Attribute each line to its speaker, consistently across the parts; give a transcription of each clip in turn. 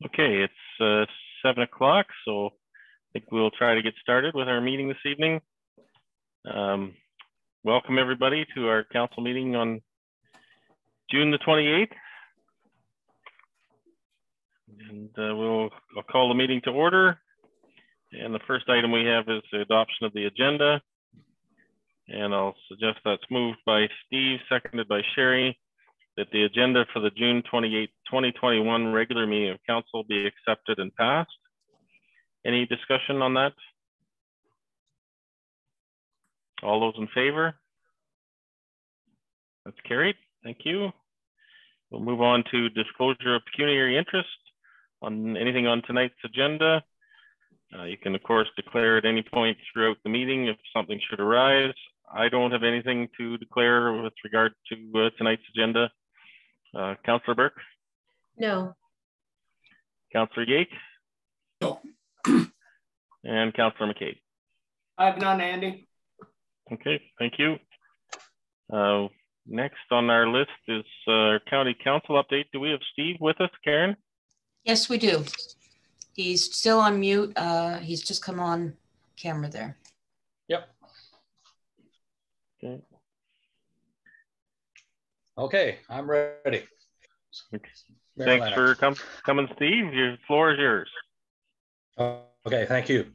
Speaker 1: Okay, it's 7 o'clock, so I think we'll try to get started with our meeting this evening. Welcome everybody to our council meeting on June the 28th. And I'll call the meeting to order. And the first item we have is the adoption of the agenda. And I'll suggest that's moved by Steve, seconded by Sherry, that the agenda for the June 28, 2021 regular meeting of council be accepted and passed. Any discussion on that? All those in favor? That's carried. Thank you. We'll move on to disclosure of pecuniary interest on anything on tonight's agenda. You can, of course, declare at any point throughout the meeting if something should arise. I don't have anything to declare with regard to tonight's agenda. Councillor Burke?
Speaker 2: No.
Speaker 1: Councillor Yake?
Speaker 3: No.
Speaker 1: And Councillor McCabe?
Speaker 3: I have none, Andy.
Speaker 1: Okay, thank you. Next on our list is our county council update. Do we have Steve with us, Karen?
Speaker 2: Yes, we do. He's still on mute. He's just come on camera there.
Speaker 4: Yep.
Speaker 1: Okay.
Speaker 4: Okay, I'm ready.
Speaker 1: Thanks for coming, Steve. Your floor is yours.
Speaker 4: Okay, thank you.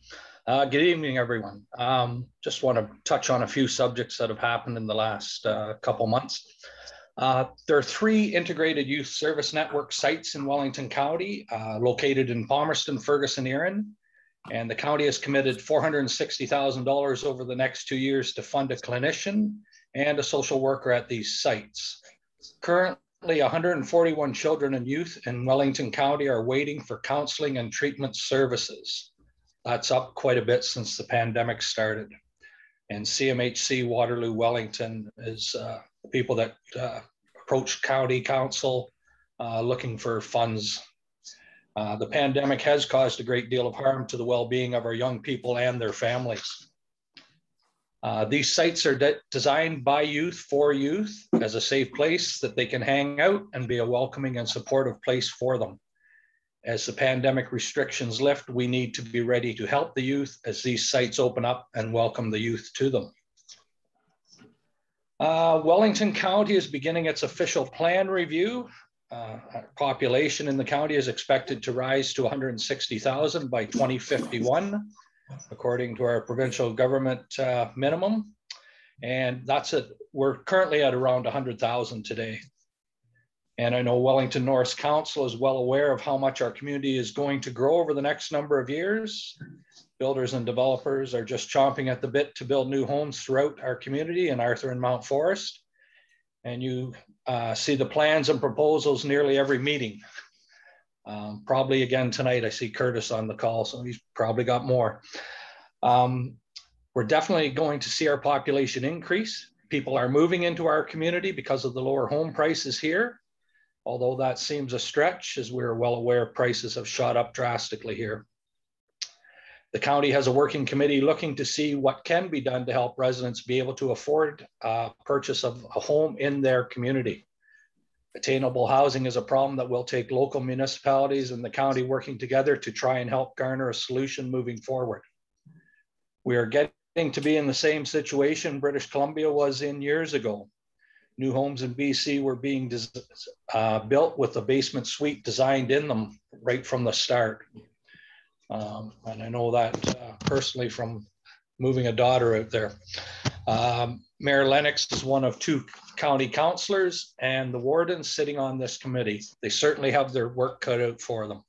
Speaker 4: Good evening, everyone. Just want to touch on a few subjects that have happened in the last couple months. There are 3 integrated youth service network sites in Wellington County, located in Palmerston, Ferguson, Erin, and the county has committed $460,000 over the next 2 years to fund a clinician and a social worker at these sites. Currently, 141 children and youth in Wellington County are waiting for counseling and treatment services. That's up quite a bit since the pandemic started. And CMHC Waterloo Wellington is the people that approach county council looking for funds. The pandemic has caused a great deal of harm to the well-being of our young people and their families. These sites are designed by youth for youth as a safe place that they can hang out and be a welcoming and supportive place for them. As the pandemic restrictions lift, we need to be ready to help the youth as these sites open up and welcome the youth to them. Wellington County is beginning its official plan review. Population in the county is expected to rise to 160,000 by 2051. According to our provincial government minimum. And that's it. We're currently at around 100,000 today. And I know Wellington North Council is well aware of how much our community is going to grow over the next number of years. Builders and developers are just chomping at the bit to build new homes throughout our community in Arthur and Mount Forest. And you see the plans and proposals nearly every meeting. Probably again tonight, I see Curtis on the call, so he's probably got more. We're definitely going to see our population increase. People are moving into our community because of the lower home prices here, although that seems a stretch, as we're well aware prices have shot up drastically here. The county has a working committee looking to see what can be done to help residents be able to afford purchase of a home in their community. Attainable housing is a problem that will take local municipalities and the county working together to try and help garner a solution moving forward. We are getting to be in the same situation British Columbia was in years ago. New homes in BC were being built with a basement suite designed in them right from the start. And I know that personally from moving a daughter out there. Mayor Lennox is one of 2 county councillors and the wardens sitting on this committee. They certainly have their work cut out for them.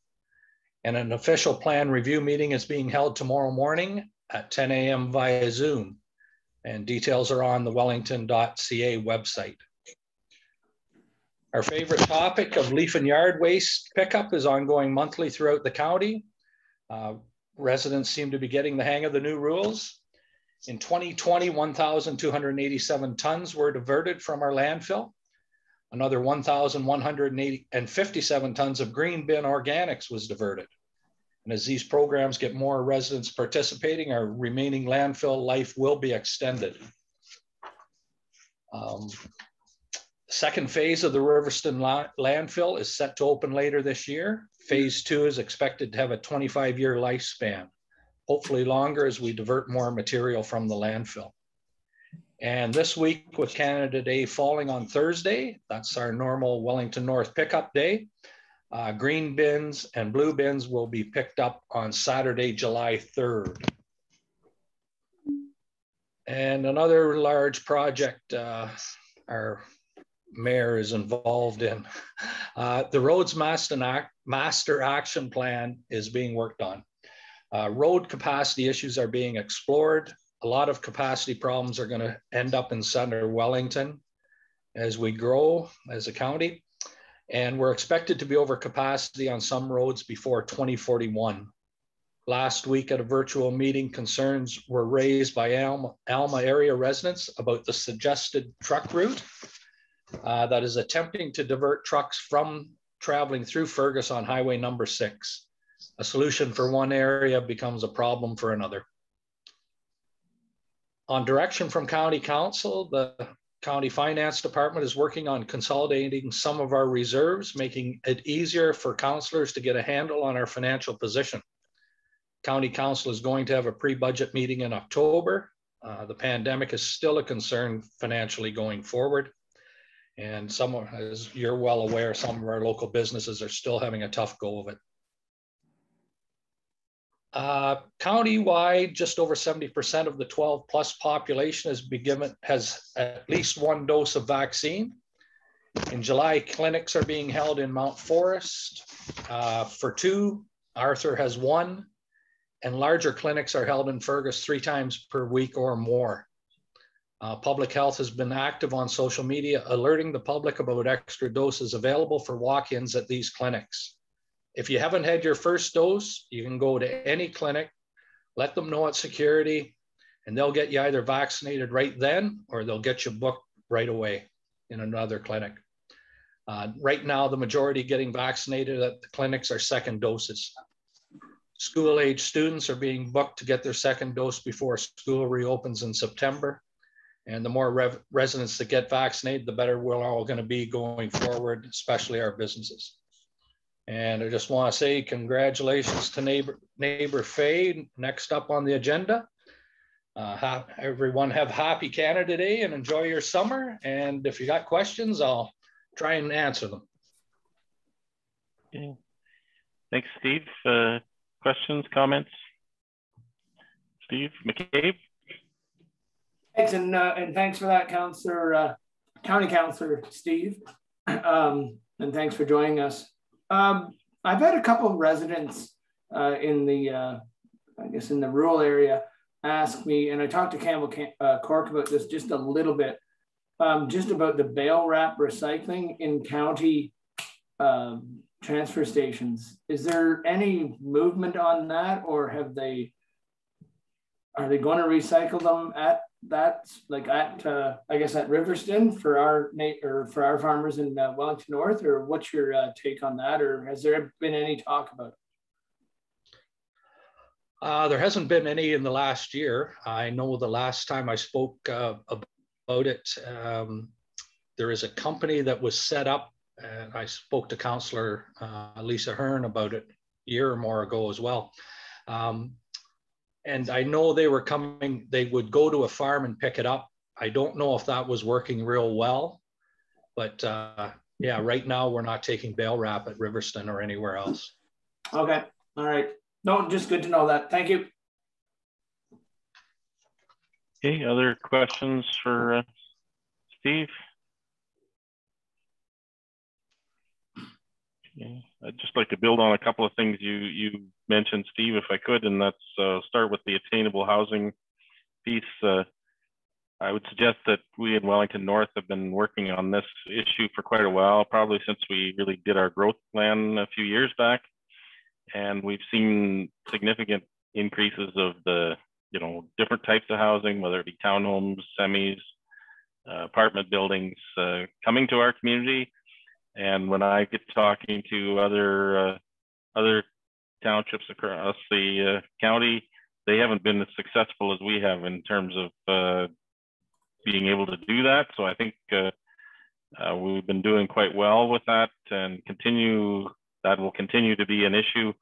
Speaker 4: And an official plan review meeting is being held tomorrow morning at 10 a.m. via Zoom. And details are on the wellington.ca website. Our favorite topic of leaf and yard waste pickup is ongoing monthly throughout the county. Residents seem to be getting the hang of the new rules. In 2020, 1,287 tons were diverted from our landfill. Another 1,157 tons of green bin organics was diverted. And as these programs get more residents participating, our remaining landfill life will be extended. Second phase of the Riverston landfill is set to open later this year. Phase 2 is expected to have a 25-year lifespan, hopefully longer as we divert more material from the landfill. And this week, with Canada Day falling on Thursday, that's our normal Wellington North pickup day. Green bins and blue bins will be picked up on Saturday, July 3rd. And another large project our mayor is involved in. The Roads Master Action Plan is being worked on. Road capacity issues are being explored. A lot of capacity problems are going to end up in Center Wellington as we grow as a county. And we're expected to be over capacity on some roads before 2041. Last week at a virtual meeting, concerns were raised by Alma area residents about the suggested truck route that is attempting to divert trucks from traveling through Fergus on Highway number 6. A solution for one area becomes a problem for another. On direction from County Council, the County Finance Department is working on consolidating some of our reserves, making it easier for councillors to get a handle on our financial position. County Council is going to have a pre-budget meeting in October. The pandemic is still a concern financially going forward. And some, as you're well aware, some of our local businesses are still having a tough go of it. County-wide, just over 70% of the 12+ population has at least one dose of vaccine. In July, clinics are being held in Mount Forest for 2. Arthur has 1, and larger clinics are held in Fergus 3 times per week or more. Public Health has been active on social media, alerting the public about extra doses available for walk-ins at these clinics. If you haven't had your first dose, you can go to any clinic, let them know at security, and they'll get you either vaccinated right then or they'll get you booked right away in another clinic. Right now, the majority getting vaccinated at the clinics are second doses. School-age students are being booked to get their second dose before school reopens in September. And the more residents that get vaccinated, the better we're all going to be going forward, especially our businesses. And I just want to say congratulations to neighbor Faye. Next up on the agenda. Everyone have happy Canada Day and enjoy your summer. And if you got questions, I'll try and answer them.
Speaker 1: Okay. Thanks, Steve. Questions, comments? Steve McCabe?
Speaker 3: Thanks, and thanks for that, County Councillor Steve. And thanks for joining us. I've had a couple of residents in the, I guess in the rural area ask me, and I talked to Campbell Cork about this just a little bit, just about the bale wrap recycling in county transfer stations. Is there any movement on that, or are they going to recycle them at that, like at I guess at Riverston for our farmers in Wellington North, or what's your take on that, or has there been any talk about it?
Speaker 4: There hasn't been any in the last year. I know the last time I spoke about it, there is a company that was set up, and I spoke to Councillor Lisa Hearn about it a year or more ago as well. And I know they were coming, they would go to a farm and pick it up. I don't know if that was working real well, but yeah, right now we're not taking bale wrap at Riverston or anywhere else.
Speaker 3: Okay, all right. No, just good to know that. Thank you.
Speaker 1: Okay, other questions for Steve? Okay. I'd just like to build on a couple of things you mentioned, Steve, if I could, and that's start with the attainable housing piece. I would suggest that we in Wellington North have been working on this issue for quite a while, probably since we really did our growth plan a few years back. And we've seen significant increases of the, different types of housing, whether it be townhomes, semis, apartment buildings coming to our community. And when I get talking to other townships across the county, they haven't been as successful as we have in terms of being able to do that. So I think We've been doing quite well with that, and that will continue to be an issue,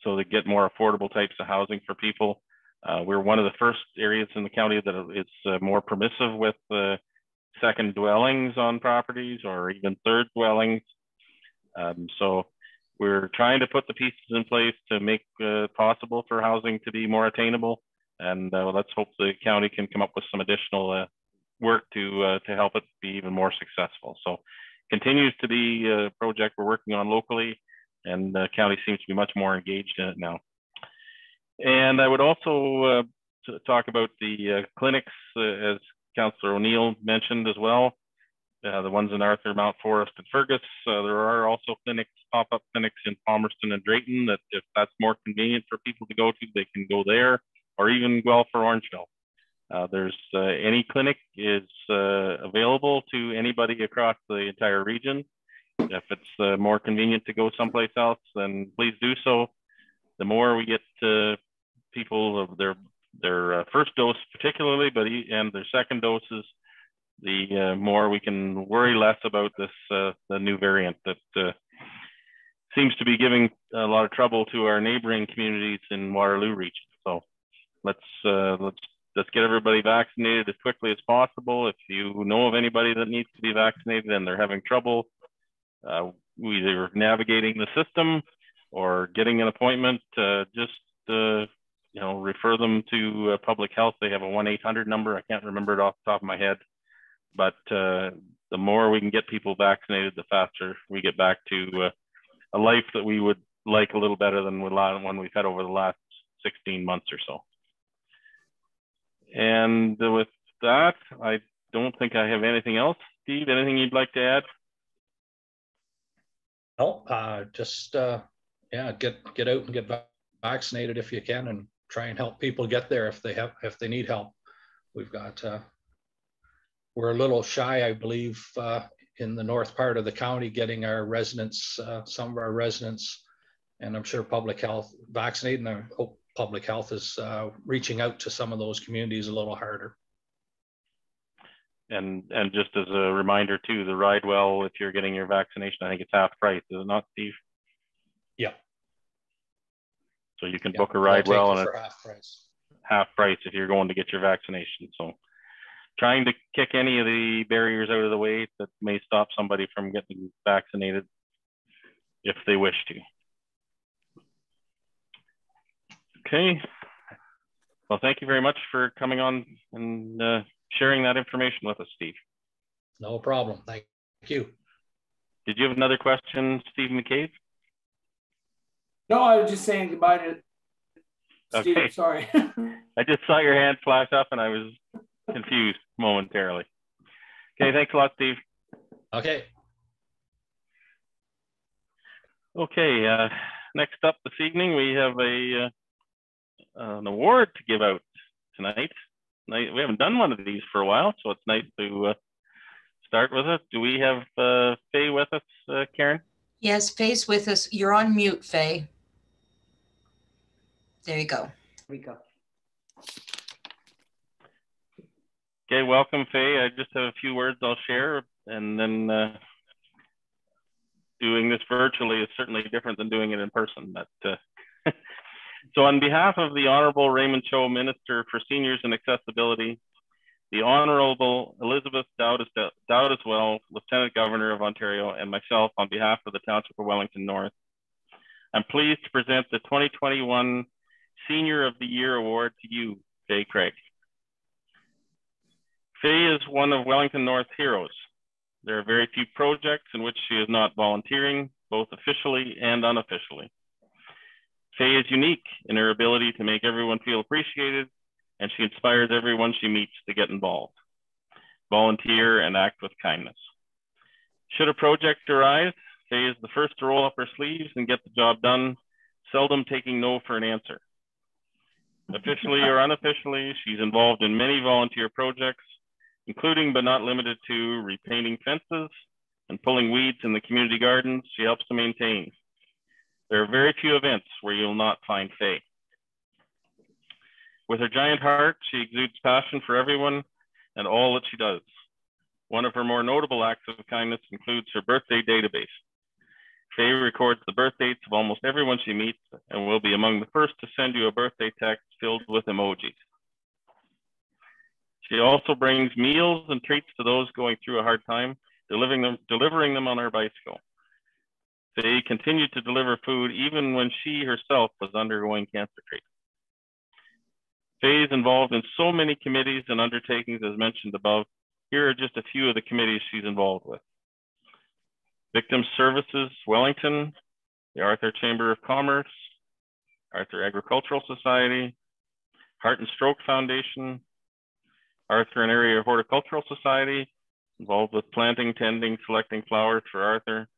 Speaker 1: so to get more affordable types of housing for people. We're one of the first areas in the county that is more permissive with second dwellings on properties, or even third dwellings. So we're trying to put the pieces in place to make possible for housing to be more attainable. And let's hope the county can come up with some additional work to help it be even more successful. So continues to be a project we're working on locally, and the county seems to be much more engaged in it now. And I would also talk about the clinics, as Councillor O'Neill mentioned as well, the ones in Arthur, Mount Forest, and Fergus. There are also clinics, pop-up clinics in Palmerston and Drayton, that if that's more convenient for people to go to, they can go there, or even Guelph or Orangeville. There's any clinic is available to anybody across the entire region. If it's more convenient to go someplace else, then please do so. The more we get people of their first dose particularly, and their second doses, the more we can worry less about this the new variant that seems to be giving a lot of trouble to our neighboring communities in Waterloo region. So let's get everybody vaccinated as quickly as possible. If you know of anybody that needs to be vaccinated and they're having trouble either navigating the system or getting an appointment, just refer them to public health. They have a 1-800 number. I can't remember it off the top of my head, but the more we can get people vaccinated, the faster we get back to a life that we would like a little better than the one we've had over the last 16 months or so. And with that, I don't think I have anything else. Steve, anything you'd like to add?
Speaker 4: No, just yeah, get out and get vaccinated if you can, and try and help people get there if they need help. We've got we're a little shy, I believe, in the north part of the county, getting our residents, some of our residents, and I'm sure public health vaccinated, and I hope public health is reaching out to some of those communities a little harder.
Speaker 1: And just as a reminder too, the ride well, if you're getting your vaccination, I think it's half price, is it not, Steve?
Speaker 4: Yeah.
Speaker 1: So you can book a ride well, and it's
Speaker 4: half price
Speaker 1: if you're going to get your vaccination. So trying to kick any of the barriers out of the way that may stop somebody from getting vaccinated if they wish to. Okay. Well, thank you very much for coming on and sharing that information with us, Steve.
Speaker 4: No problem. Thank you.
Speaker 1: Did you have another question, Steve McCabe?
Speaker 3: No, I was just saying goodbye to Steve.
Speaker 1: Okay.
Speaker 3: Sorry.
Speaker 1: I just saw your hand flash up and I was confused momentarily. Okay, thanks a lot, Steve.
Speaker 4: Okay.
Speaker 1: Okay, next up this evening, we have an award to give out tonight. We haven't done one of these for a while, so it's nice to start with it. Do we have Faye with us, Karen?
Speaker 2: Yes, Faye's with us. You're on mute, Faye. There you go.
Speaker 5: There we go.
Speaker 1: Okay, welcome, Faye. I just have a few words I'll share, and then doing this virtually is certainly different than doing it in person. But so on behalf of the Honorable Raymond Cho, Minister for Seniors and Accessibility, the Honorable Elizabeth Dowdeswell, Lieutenant Governor of Ontario, and myself on behalf of the Township of Wellington North, I'm pleased to present the 2021 Senior of the Year Award to you, Faye Craig. Faye is one of Wellington North's heroes. There are very few projects in which she is not volunteering, both officially and unofficially. Faye is unique in her ability to make everyone feel appreciated, and she inspires everyone she meets to get involved, volunteer, and act with kindness. Should a project arise, Faye is the first to roll up her sleeves and get the job done, seldom taking no for an answer. Officially or unofficially, she's involved in many volunteer projects, including but not limited to repainting fences and pulling weeds in the community gardens she helps to maintain. There are very few events where you'll not find Faye. With her giant heart, she exudes passion for everyone and all that she does. One of her more notable acts of kindness includes her birthday database. Faye records the birth dates of almost everyone she meets and will be among the first to send you a birthday text filled with emojis. She also brings meals and treats to those going through a hard time, delivering them on her bicycle. Faye continued to deliver food even when she herself was undergoing cancer treatment. Faye is involved in so many committees and undertakings as mentioned above. Here are just a few of the committees she's involved with. Victim Services Wellington, the Arthur Chamber of Commerce, Arthur Agricultural Society, Heart and Stroke Foundation, Arthur and Area Horticultural Society, involved with planting, tending, selecting flowers for Arthur,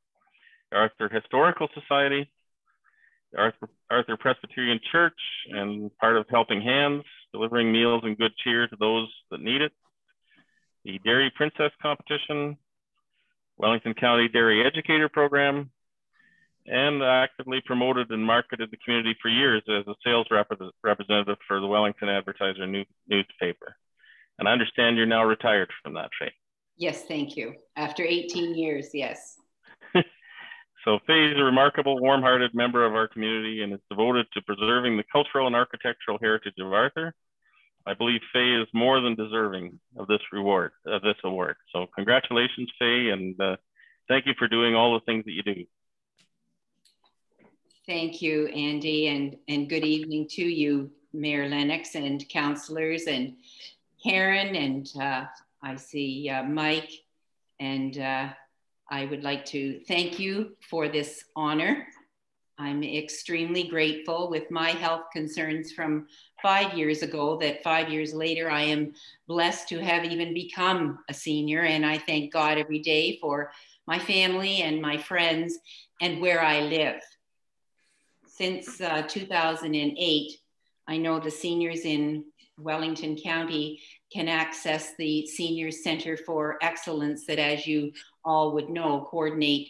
Speaker 1: the Arthur Historical Society, the Arthur Presbyterian Church, and part of Helping Hands, delivering meals and good cheer to those that need it, the Dairy Princess Competition, Wellington County Dairy Educator Program, and actively promoted and marketed the community for years as a sales representative for the Wellington Advertiser newspaper. And I understand you're now retired from that, Faye.
Speaker 2: Yes, thank you. After 18 years, yes.
Speaker 1: So Faye is a remarkable, warm-hearted member of our community and is devoted to preserving the cultural and architectural heritage of Arthur. I believe Faye is more than deserving of this award. So congratulations, Faye, and thank you for doing all the things that you do.
Speaker 2: Thank you, Andy, and good evening to you, Mayor Lennox and councillors and Karen, and I see Mike, and I would like to thank you for this honor. I'm extremely grateful with my health concerns from 5 years ago that 5 years later I am blessed to have even become a senior, and I thank God every day for my family and my friends and where I live. Since 2008, I know the seniors in Wellington County can access the Senior Center for Excellence that, as you all would know, coordinate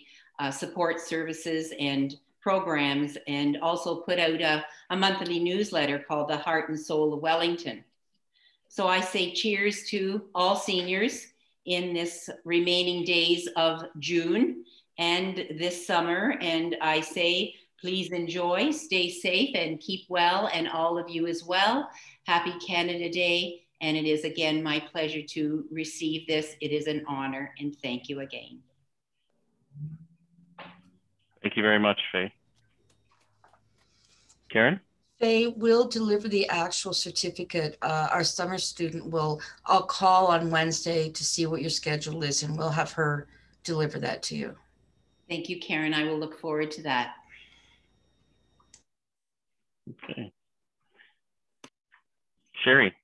Speaker 2: support services and programs, and also put out a monthly newsletter called The Heart and Soul of Wellington. So I say cheers to all seniors in this remaining days of June and this summer. And I say, please enjoy, stay safe, and keep well, and all of you as well. Happy Canada Day. And it is again my pleasure to receive this. It is an honor, and thank you again.
Speaker 1: Thank you very much, Faye. Karen?
Speaker 2: Faye will deliver the actual certificate. Our summer student I'll call on Wednesday to see what your schedule is, and we'll have her deliver that to you. Thank you, Karen. I will look forward to that.
Speaker 1: Okay. Sherry.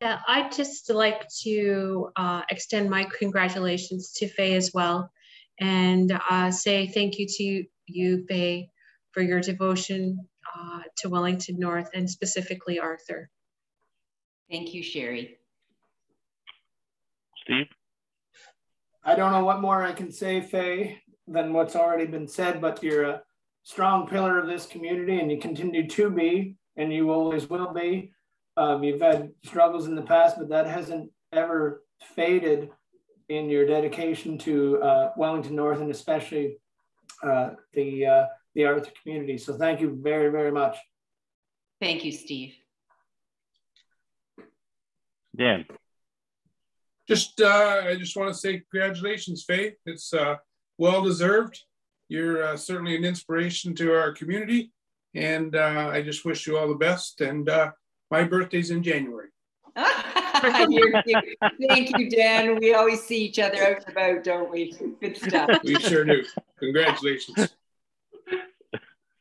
Speaker 5: Yeah, I'd just like to extend my congratulations to Faye as well, and say thank you to you, Faye, for your devotion to Wellington North and specifically Arthur.
Speaker 2: Thank you, Sherry.
Speaker 1: Steve?
Speaker 3: I don't know what more I can say, Faye, than what's already been said, but you're a strong pillar of this community, and you continue to be, and you always will be. You've had struggles in the past, but that hasn't ever faded in your dedication to Wellington North, and especially the Arthur community. So thank you very, very much.
Speaker 2: Thank you, Steve.
Speaker 1: Dan.
Speaker 6: I just want to say congratulations, Faye. It's well-deserved. You're certainly an inspiration to our community, and I just wish you all the best. And my birthday's in January.
Speaker 2: Thank you, Dan. We always see each other out and about, don't we? Good stuff.
Speaker 6: We sure do. Congratulations.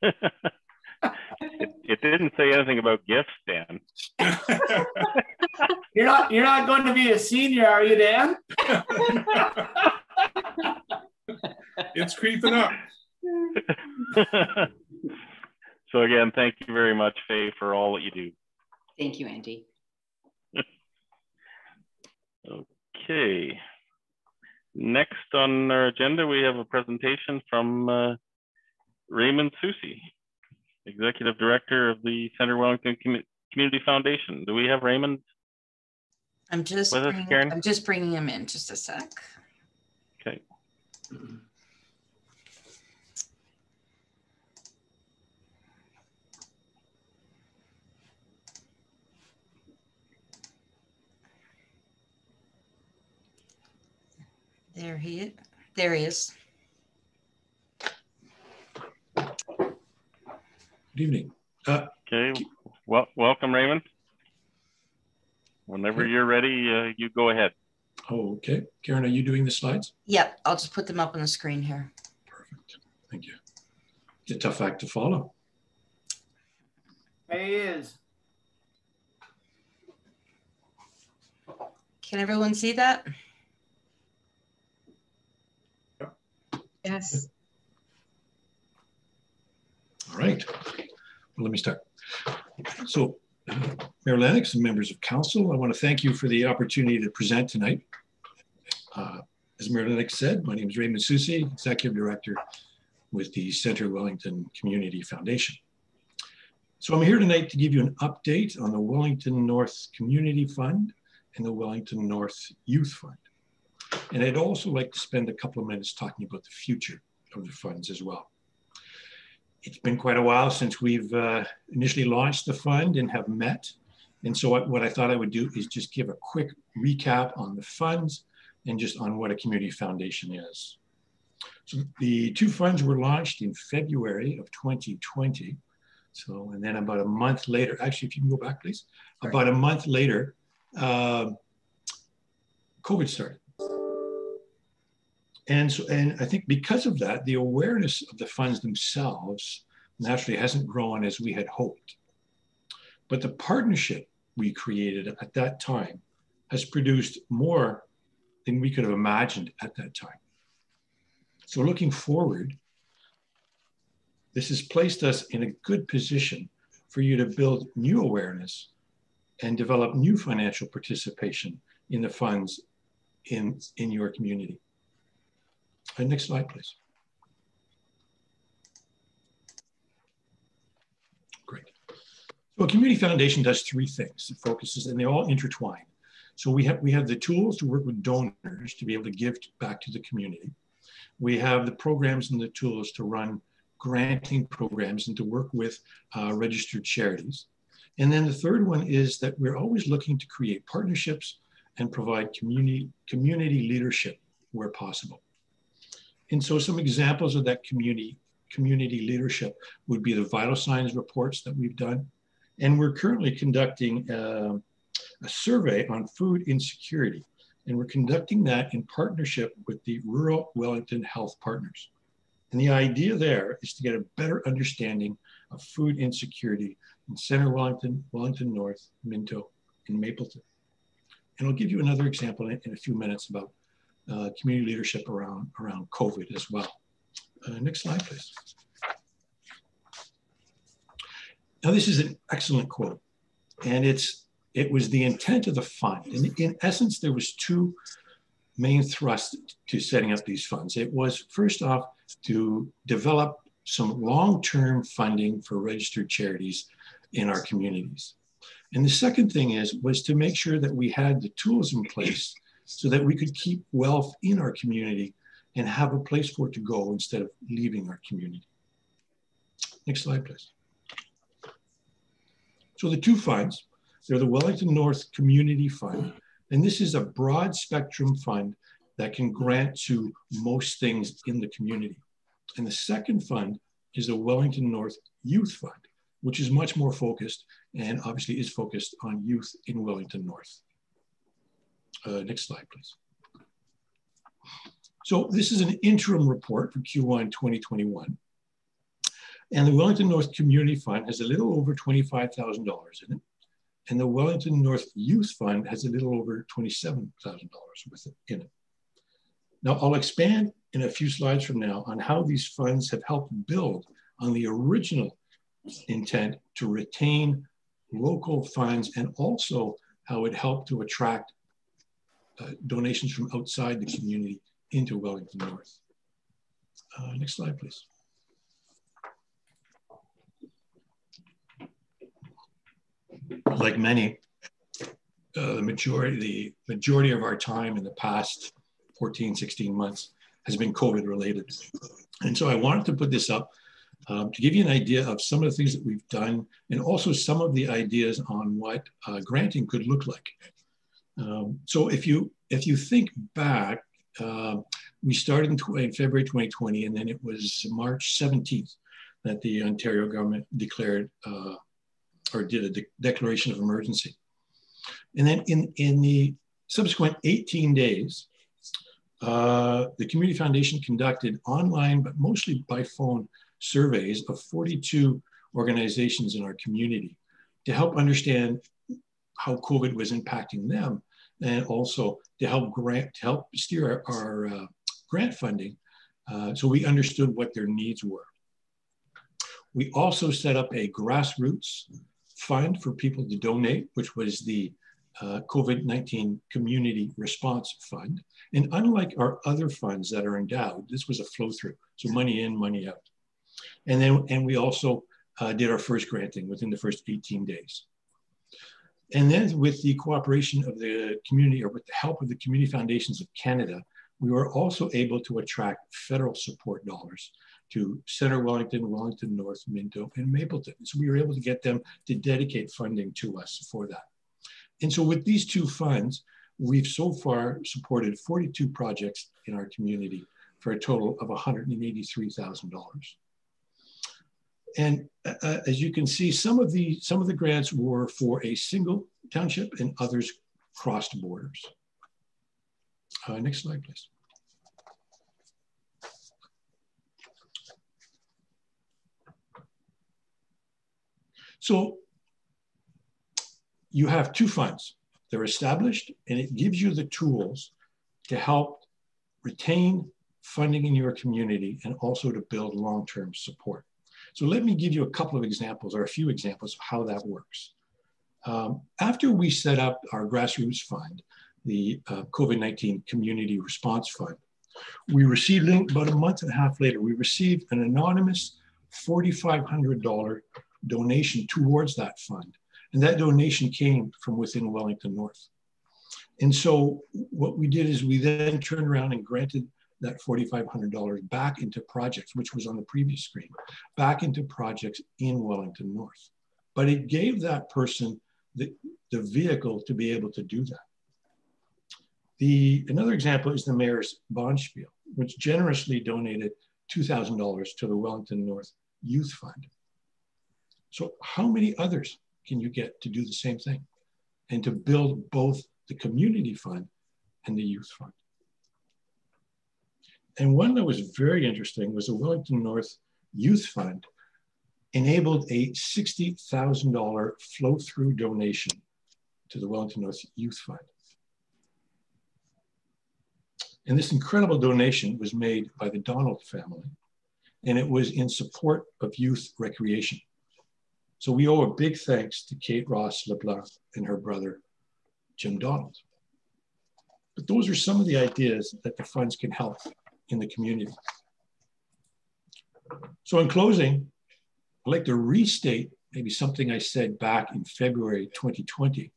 Speaker 1: It didn't say anything about gifts, Dan.
Speaker 3: You're not going to be a senior, are you, Dan?
Speaker 6: It's creeping up.
Speaker 1: So again, thank you very much, Faye, for all that you do.
Speaker 2: Thank you, Andy.
Speaker 1: Okay. Next on our agenda, we have a presentation from Raymond Soucy, Executive Director of the Center Wellington Community Foundation. Do we have Raymond?
Speaker 7: I'm just
Speaker 1: with us, Karen?
Speaker 7: I'm just bringing him in. Just a sec.
Speaker 1: Okay.
Speaker 7: There he is. There he is.
Speaker 8: Good evening.
Speaker 1: Okay. Well, welcome, Raymond. Whenever you're ready, you go ahead.
Speaker 8: Oh, okay. Karen, are you doing the slides?
Speaker 7: Yep, I'll just put them up on the screen here.
Speaker 8: Perfect. Thank you. It's a tough act to follow.
Speaker 3: It is.
Speaker 7: Can everyone see that?
Speaker 5: Yes.
Speaker 8: All right. Well, let me start. So, Mayor Lennox and members of council, I want to thank you for the opportunity to present tonight. As Mayor Lennox said, my name is Raymond Soucy, Executive Director with the Centre Wellington Community Foundation. So I'm here tonight to give you an update on the Wellington North Community Fund and the Wellington North Youth Fund. And I'd also like to spend a couple of minutes talking about the future of the funds as well. It's been quite a while since we've initially launched the fund and have met. And so what I thought I would do is just give a quick recap on the funds and just on what a community foundation is. So the two funds were launched in February of 2020. So, and then about a month later, actually, if you can go back, please. About a month later, COVID started. And I think because of that, the awareness of the funds themselves naturally hasn't grown as we had hoped. But the partnership we created at that time has produced more than we could have imagined at that time. So looking forward, this has placed us in a good position for you to build new awareness and develop new financial participation in the funds in your community. Next slide, please. Great. So a community foundation does three things. It focuses, and they all intertwine. So we have the tools to work with donors to be able to give back to the community. We have the programs and the tools to run granting programs and to work with registered charities. And then the third one is that we're always looking to create partnerships and provide community leadership where possible. And so some examples of that community leadership would be the vital signs reports that we've done. And we're currently conducting a survey on food insecurity. And we're conducting that in partnership with the Rural Wellington Health Partners. And the idea there is to get a better understanding of food insecurity in Centre Wellington, Wellington North, Minto, and Mapleton. And I'll give you another example in a few minutes about community leadership around COVID as well. Next slide, please. Now, this is an excellent quote, and it was the intent of the fund. And in essence, there was two main thrusts to setting up these funds. It was, first off, to develop some long-term funding for registered charities in our communities. And the second thing was to make sure that we had the tools in place so that we could keep wealth in our community and have a place for it to go instead of leaving our community. Next slide, please. So the two funds, they're the Wellington North Community Fund, and this is a broad spectrum fund that can grant to most things in the community. And the second fund is the Wellington North Youth Fund, which is much more focused and obviously is focused on youth in Wellington North. Next slide, please. So this is an interim report for Q1 2021. And the Wellington North Community Fund has a little over $25,000 in it. And the Wellington North Youth Fund has a little over $27,000 in it. Now, I'll expand in a few slides from now on how these funds have helped build on the original intent to retain local funds and also how it helped to attract donations from outside the community into Wellington North. Next slide, please. Like many, the majority of our time in the past 14, 16 months has been COVID related. And so I wanted to put this up to give you an idea of some of the things that we've done and also some of the ideas on what granting could look like. So if you think back, we started in February 2020, and then it was March 17th that the Ontario government declared or did a declaration of emergency. And then in the subsequent 18 days, the Community Foundation conducted online, but mostly by phone, surveys of 42 organizations in our community to help understand how COVID was impacting them, and also to help steer our grant funding, so we understood what their needs were. We also set up a grassroots fund for people to donate, which was the COVID-19 Community Response Fund. And unlike our other funds that are endowed, this was a flow through, so money in, money out. And we also did our first granting within the first 18 days. And then with the cooperation of the community, or with the help of the Community Foundations of Canada, we were also able to attract federal support dollars to Centre Wellington, Wellington North, Minto, and Mapleton. So we were able to get them to dedicate funding to us for that. And so with these two funds, we've so far supported 42 projects in our community for a total of $183,000. And as you can see, some of the grants were for a single township and others crossed borders. Next slide, please. So you have two funds. They're established, and it gives you the tools to help retain funding in your community and also to build long-term support. So let me give you a couple of examples, or a few examples of how that works. After we set up our grassroots fund, the COVID-19 Community Response Fund, we received, about a month and a half later, we received an anonymous $4,500 donation towards that fund. And that donation came from within Wellington North. And so what we did is we then turned around and granted that $4,500 back into projects, which was on the previous screen, back into projects in Wellington North. But it gave that person the vehicle to be able to do that. Another example is the Mayor's Bond Spiel, which generously donated $2,000 to the Wellington North Youth Fund. So how many others can you get to do the same thing and to build both the community fund and the youth fund? And one that was very interesting was the Wellington North Youth Fund enabled a $60,000 flow-through donation to the Wellington North Youth Fund. And this incredible donation was made by the Donald family, and it was in support of youth recreation. So we owe a big thanks to Kate Ross LeBlanc and her brother, Jim Donald. But those are some of the ideas that the funds can help in the community. So in closing, I'd like to restate maybe something I said back in February 2020.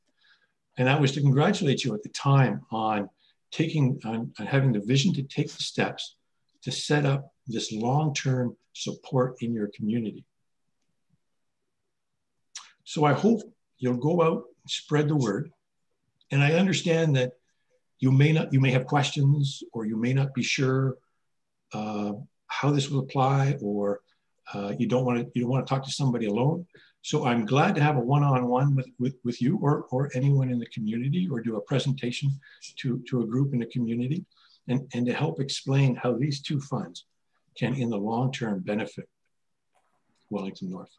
Speaker 8: And that was to congratulate you at the time on having the vision to take the steps to set up this long-term support in your community. So I hope you'll go out and spread the word. And I understand that you may have questions, or you may not be sure how this will apply, or you don't want to talk to somebody alone. So I'm glad to have a one-on-one with you or anyone in the community, or do a presentation to a group in the community, and to help explain how these two funds can in the long term benefit Wellington North.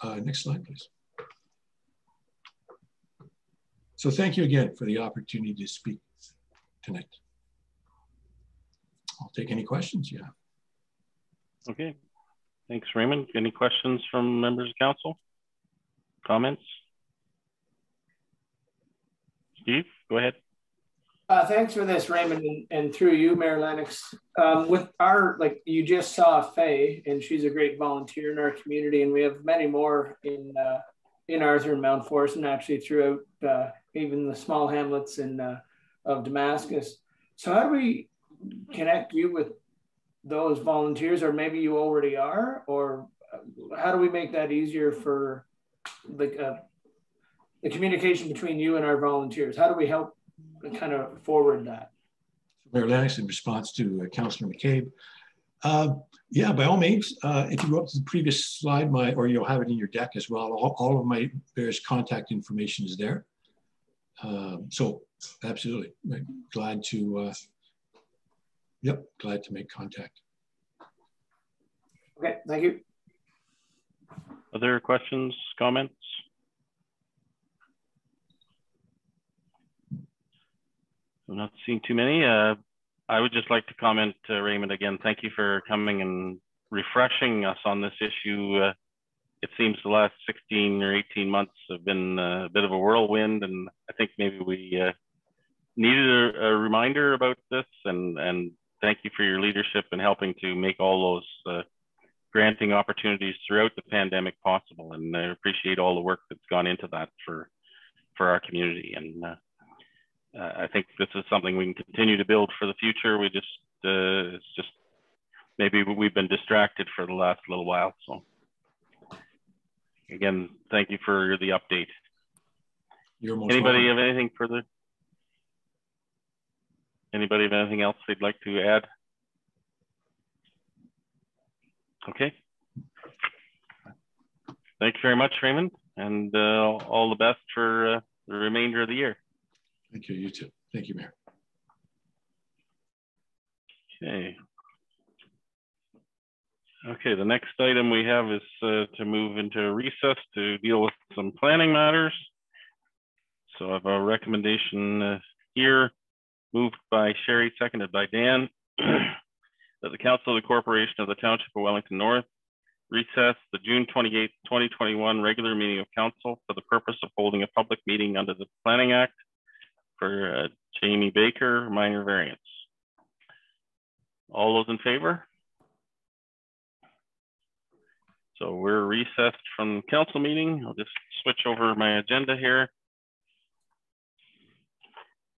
Speaker 8: Next slide, please. So thank you again for the opportunity to speak tonight. I'll take any questions you have.
Speaker 1: Okay. Thanks, Raymond. Any questions from members of council? Comments? Steve, go ahead.
Speaker 3: Thanks for this, Raymond, and through you, Mayor Lennox. With like you just saw Faye, and she's a great volunteer in our community, and we have many more in in Arthur and Mount Forest, and actually throughout even the small hamlets of Damascus. So how do we connect you with those volunteers, or maybe you already are, or how do we make that easier for the communication between you and our volunteers? How do we help kind of forward that?
Speaker 8: Mayor Lennox, in response to Councillor McCabe, yeah, by all means, if you go up to the previous slide, or you'll have it in your deck as well, all of my various contact information is there. So absolutely, right. Glad to, glad to make contact.
Speaker 3: Okay, thank you.
Speaker 1: Other questions, comments? I'm not seeing too many. I would just like to comment, Raymond, again, thank you for coming and refreshing us on this issue. It seems the last 16 or 18 months have been a bit of a whirlwind, and I think maybe we needed a reminder about this, and thank you for your leadership in helping to make all those granting opportunities throughout the pandemic possible. And I appreciate all the work that's gone into that for our community. And I think this is something we can continue to build for the future. We just, it's just, maybe we've been distracted for the last little while. So again, thank you for the update.
Speaker 8: You're most
Speaker 1: Anybody
Speaker 8: welcome.
Speaker 1: have anything further? Anybody have anything else they'd like to add? Okay. Thank you very much, Raymond, and all the best for the remainder of the year.
Speaker 8: Thank you, you too. Thank you, Mayor.
Speaker 1: Okay. Okay, the next item we have is to move into recess to deal with some planning matters. So I have a recommendation here, moved by Sherry, seconded by Dan, that the Council of the Corporation of the Township of Wellington North recess the June 28th, 2021 regular meeting of Council for the purpose of holding a public meeting under the Planning Act for Jamie Baker, minor variance. All those in favor? So we're recessed from council meeting. I'll just switch over my agenda here.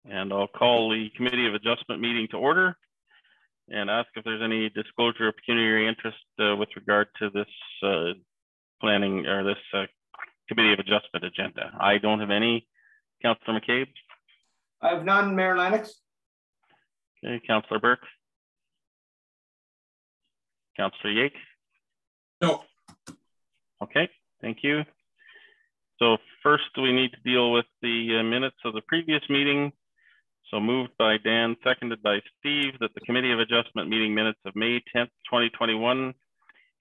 Speaker 1: And I'll call the Committee of Adjustment meeting to order and ask if there's any disclosure of pecuniary interest with regard to this planning or this Committee of Adjustment agenda. I don't have any. Councillor McCabe?
Speaker 3: I have none, Mayor Lennox.
Speaker 1: Okay, Councillor Burke? Councillor Yake?
Speaker 6: No.
Speaker 1: Okay, thank you. So first we need to deal with the minutes of the previous meeting. So moved by Dan, seconded by Steve, that the Committee of Adjustment meeting minutes of May 10th, 2021,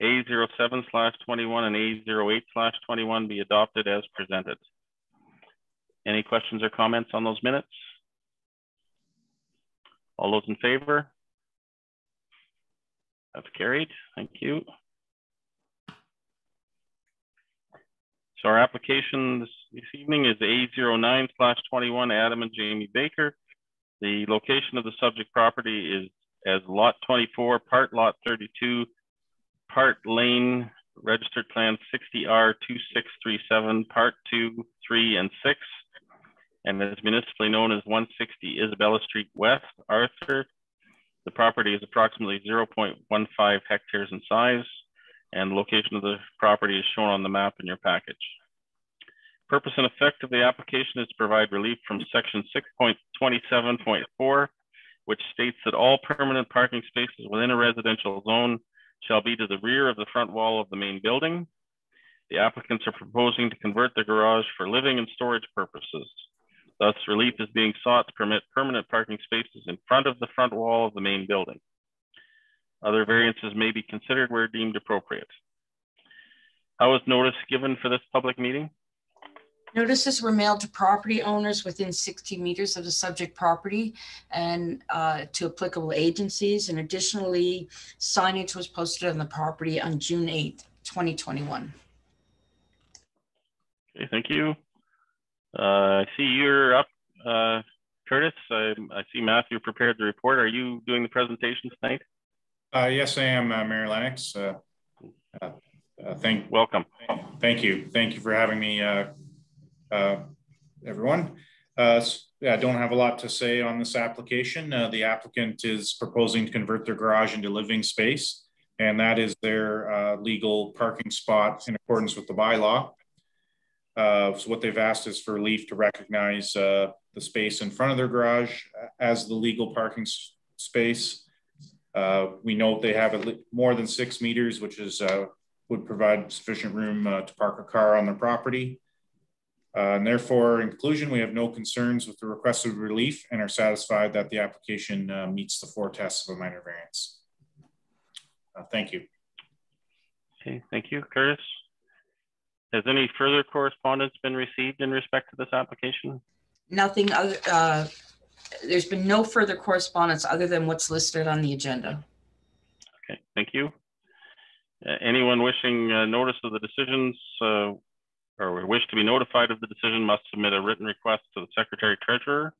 Speaker 1: A07/21 and A08/21 be adopted as presented. Any questions or comments on those minutes? All those in favor? That's carried, thank you. So our application this evening is A09/21 Adam and Jamie Baker. The location of the subject property is as Lot 24, Part Lot 32, Part Lane, Registered Plan 60R2637, Part 2, 3, and 6, and is municipally known as 160 Isabella Street West, Arthur. The property is approximately 0.15 hectares in size, and the location of the property is shown on the map in your package. Purpose and effect of the application is to provide relief from section 6.27.4, which states that all permanent parking spaces within a residential zone shall be to the rear of the front wall of the main building. The applicants are proposing to convert the garage for living and storage purposes. Thus, relief is being sought to permit permanent parking spaces in front of the front wall of the main building. Other variances may be considered where deemed appropriate. How was notice given for this public meeting?
Speaker 7: Notices were mailed to property owners within 60 meters of the subject property and to applicable agencies. And additionally, signage was posted on the property on June 8th, 2021.
Speaker 1: Okay, thank you. I see you're up, Curtis. I see Matthew prepared the report. Are you doing the presentation tonight?
Speaker 9: Yes, I am, Mayor Lennox.
Speaker 1: Welcome.
Speaker 9: Thank you. Thank you for having me, everyone. Yeah, I don't have a lot to say on this application. The applicant is proposing to convert their garage into living space, and that is their legal parking spot in accordance with the bylaw. So what they've asked is for relief to recognize the space in front of their garage as the legal parking space. We note they have more than 6 meters, which is would provide sufficient room to park a car on their property. And therefore, in conclusion, we have no concerns with the requested relief and are satisfied that the application meets the 4 tests of a minor variance. Thank you.
Speaker 1: Okay, thank you, Curtis. Has any further correspondence been received in respect to this application?
Speaker 7: Nothing other, there's been no further correspondence other than what's listed on the agenda.
Speaker 1: Okay, thank you. Anyone wishing notice of the decisions or wish to be notified of the decision must submit a written request to the Secretary Treasurer.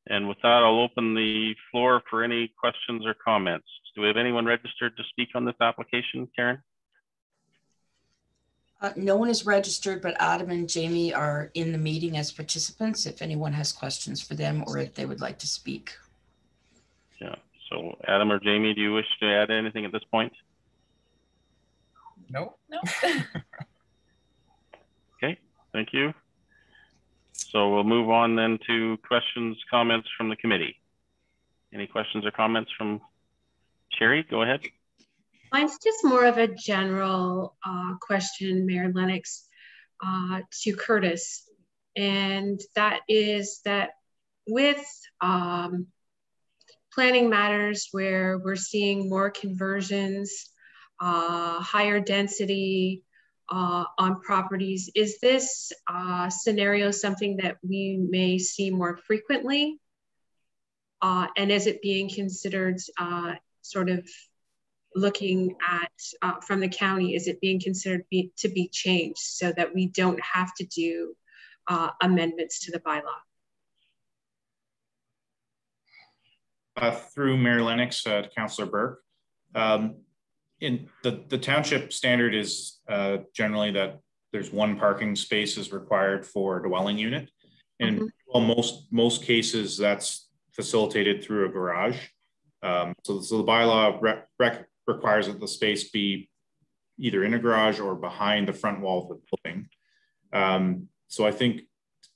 Speaker 1: And with that, I'll open the floor for any questions or comments. Do we have anyone registered to speak on this application, Karen?
Speaker 7: No one is registered, but Adam and Jamie are in the meeting as participants if anyone has questions for them or if they would like to speak.
Speaker 1: Yeah, so Adam or Jamie, do you wish to add anything at this point?
Speaker 10: No.
Speaker 1: Okay, thank you. So we'll move on then to questions, comments from the committee. Any questions or comments from Sherry? Go ahead.
Speaker 5: Mine's just more of a general question, Mayor Lennox, to Curtis. And that is that with planning matters where we're seeing more conversions, higher density on properties, is this scenario something that we may see more frequently? And is it being considered sort of looking at from the county, is it being considered to be changed so that we don't have to do amendments to the bylaw?
Speaker 9: Through Mayor Lennox to Councillor Burke. In the township standard is generally that there's 1 parking space is required for a dwelling unit. And well, most cases that's facilitated through a garage. So the bylaw requires that the space be either in a garage or behind the front wall of the building. So I think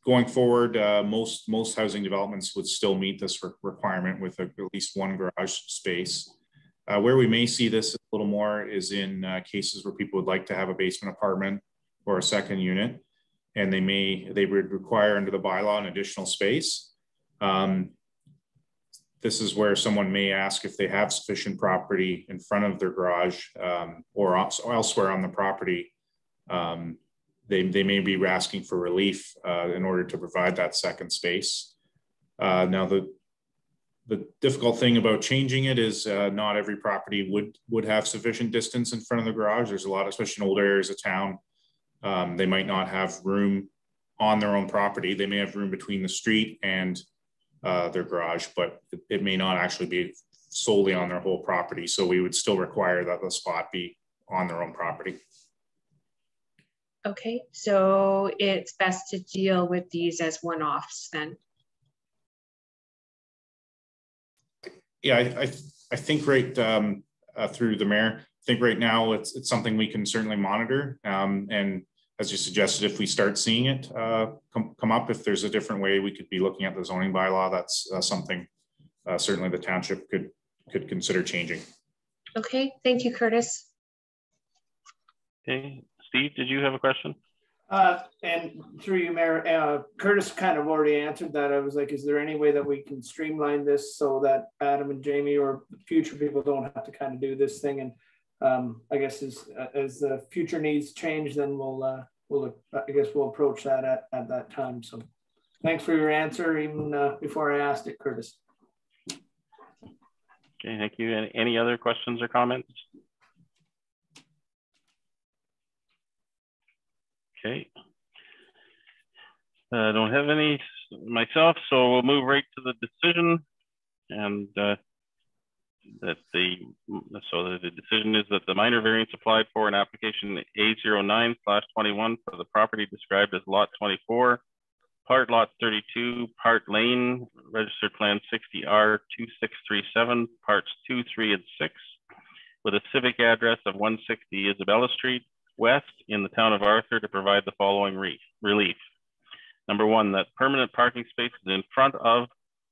Speaker 9: going forward, most housing developments would still meet this requirement with at least 1 garage space. Where we may see this a little more is in cases where people would like to have a basement apartment or a second unit, and they would require under the bylaw an additional space. This is where someone may ask if they have sufficient property in front of their garage or elsewhere on the property. They may be asking for relief in order to provide that second space. Now, the difficult thing about changing it is not every property would have sufficient distance in front of the garage. There's a lot, especially in older areas of town, they might not have room on their own property. They may have room between the street and their garage, but it may not actually be solely on their whole property. So we would still require that the spot be on their own property.
Speaker 5: Okay, so it's best to deal with these as one-offs then.
Speaker 9: Yeah, I think right through the mayor, I think right now it's something we can certainly monitor. And as you suggested, if we start seeing it come up, if there's a different way we could be looking at the zoning bylaw, that's something certainly the township could consider changing.
Speaker 5: Okay, thank you, Curtis.
Speaker 1: Okay, Steve, did you have a question?
Speaker 3: And through you, Mayor, Curtis kind of already answered that. I was like, is there any way that we can streamline this so that Adam and Jamie or future people don't have to kind of do this thing? And I guess as the future needs change, then I guess we'll approach that at that time. So thanks for your answer, even before I asked it, Curtis.
Speaker 1: Okay, thank you. Any other questions or comments? Okay. I don't have any myself, so we'll move right to the decision, and the decision decision is that the minor variance applied for in application A09/21 for the property described as lot 24, part lot 32, part lane, registered plan 60R2637, parts 2, 3, and 6, with a civic address of 160 Isabella Street West in the town of Arthur, to provide the following relief. Number one, that permanent parking spaces in front of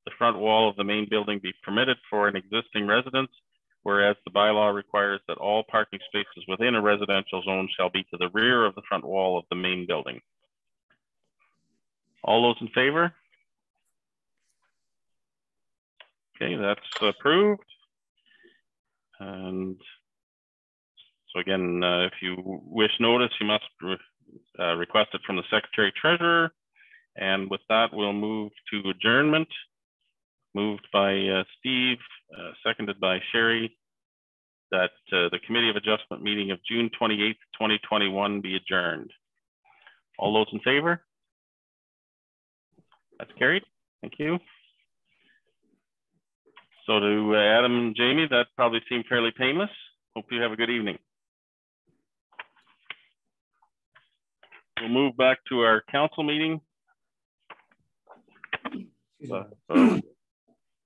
Speaker 1: the front wall of the main building be permitted for an existing residence, whereas the bylaw requires that all parking spaces within a residential zone shall be to the rear of the front wall of the main building. All those in favor? Okay, that's approved. And so again, if you wish notice, you must request it from the Secretary Treasurer. And with that, we'll move to adjournment. Moved by Steve, seconded by Sherry, that the Committee of Adjustment meeting of June 28th, 2021 be adjourned. All those in favor? That's carried. Thank you. So to Adam and Jamie, that probably seemed fairly painless. Hope you have a good evening. We'll move back to our council meeting.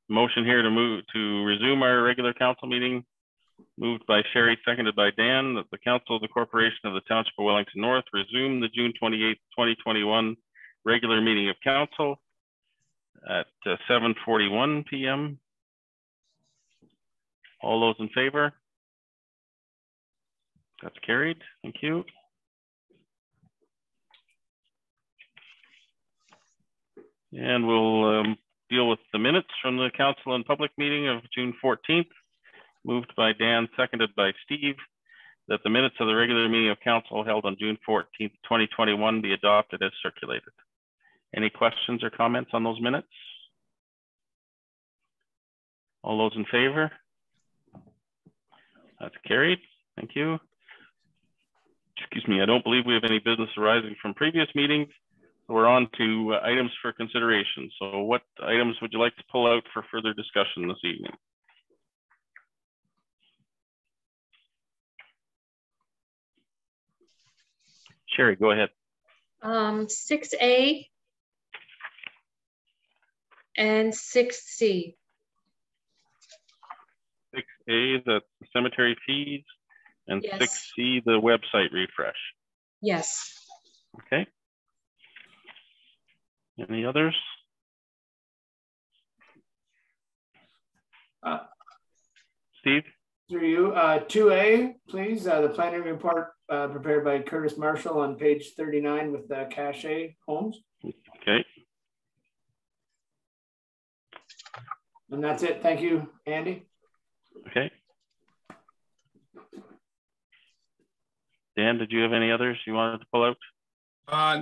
Speaker 1: Motion here to resume our regular council meeting. Moved by Sherry, seconded by Dan, that the Council of the Corporation of the Township of Wellington North resume the June 28th, 2021 regular meeting of council at 7:41 p.m. All those in favor? That's carried. Thank you. And we'll deal with the minutes from the council and public meeting of June 14th. Moved by Dan, seconded by Steve, that the minutes of the regular meeting of council held on June 14th, 2021 be adopted as circulated. Any questions or comments on those minutes? All those in favor? That's carried. Thank you. Excuse me, I don't believe we have any business arising from previous meetings. We're on to items for consideration. So what items would you like to pull out for further discussion this evening? Sherry, go ahead.
Speaker 5: 6A and 6C.
Speaker 1: 6A, the cemetery fees, and
Speaker 5: Yes.
Speaker 1: 6C, the website refresh.
Speaker 5: Yes.
Speaker 1: Okay. Any others? Steve?
Speaker 3: Through you, 2A, please. The planning report prepared by Curtis Marshall on page 39 with the Cache homes.
Speaker 1: Okay.
Speaker 3: And that's it. Thank you, Andy.
Speaker 1: Okay. Dan, did you have any others you wanted to pull out?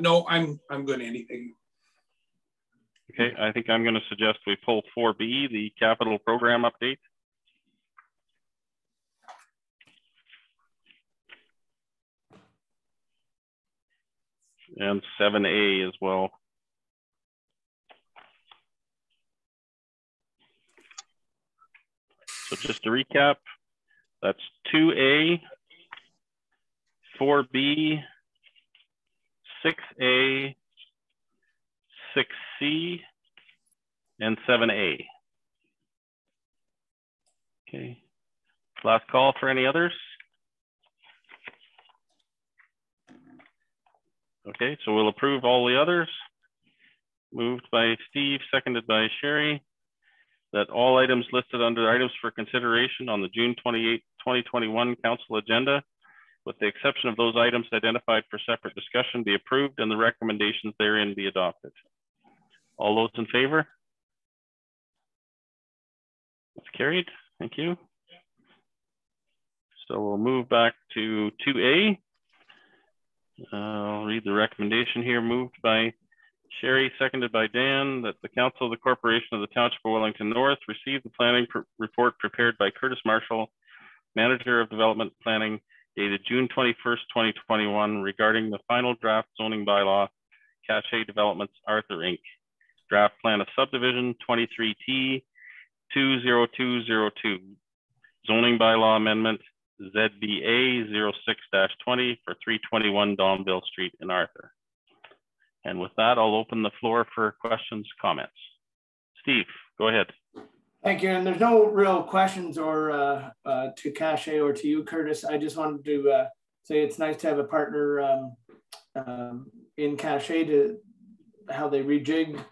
Speaker 6: No, I'm good, Andy. Thank you.
Speaker 1: Okay, I think I'm going to suggest we pull 4B, the capital program update. And 7A as well. So just to recap, that's 2A, 4B, 6A, 6C, and 7A. Okay, last call for any others. Okay, so we'll approve all the others. Moved by Steve, seconded by Sherry, that all items listed under items for consideration on the June 28, 2021 council agenda, with the exception of those items identified for separate discussion, be approved and the recommendations therein be adopted. All those in favor? That's carried. Thank you. So we'll move back to 2A. I'll read the recommendation here. Moved by Sherry, seconded by Dan, that the Council of the Corporation of the Township of Wellington North receive the planning report prepared by Curtis Marshall, Manager of Development Planning, dated June 21st, 2021, regarding the final draft zoning bylaw, Cache Developments, Arthur Inc. Draft plan of subdivision 23T 20202, zoning bylaw amendment ZBA 06-20 for 321 Donville Street in Arthur. And with that, I'll open the floor for questions, comments. Steve, go ahead.
Speaker 3: Thank you. And there's no real questions or to Cache or to you, Curtis. I just wanted to say it's nice to have a partner in Cache to how they rejigged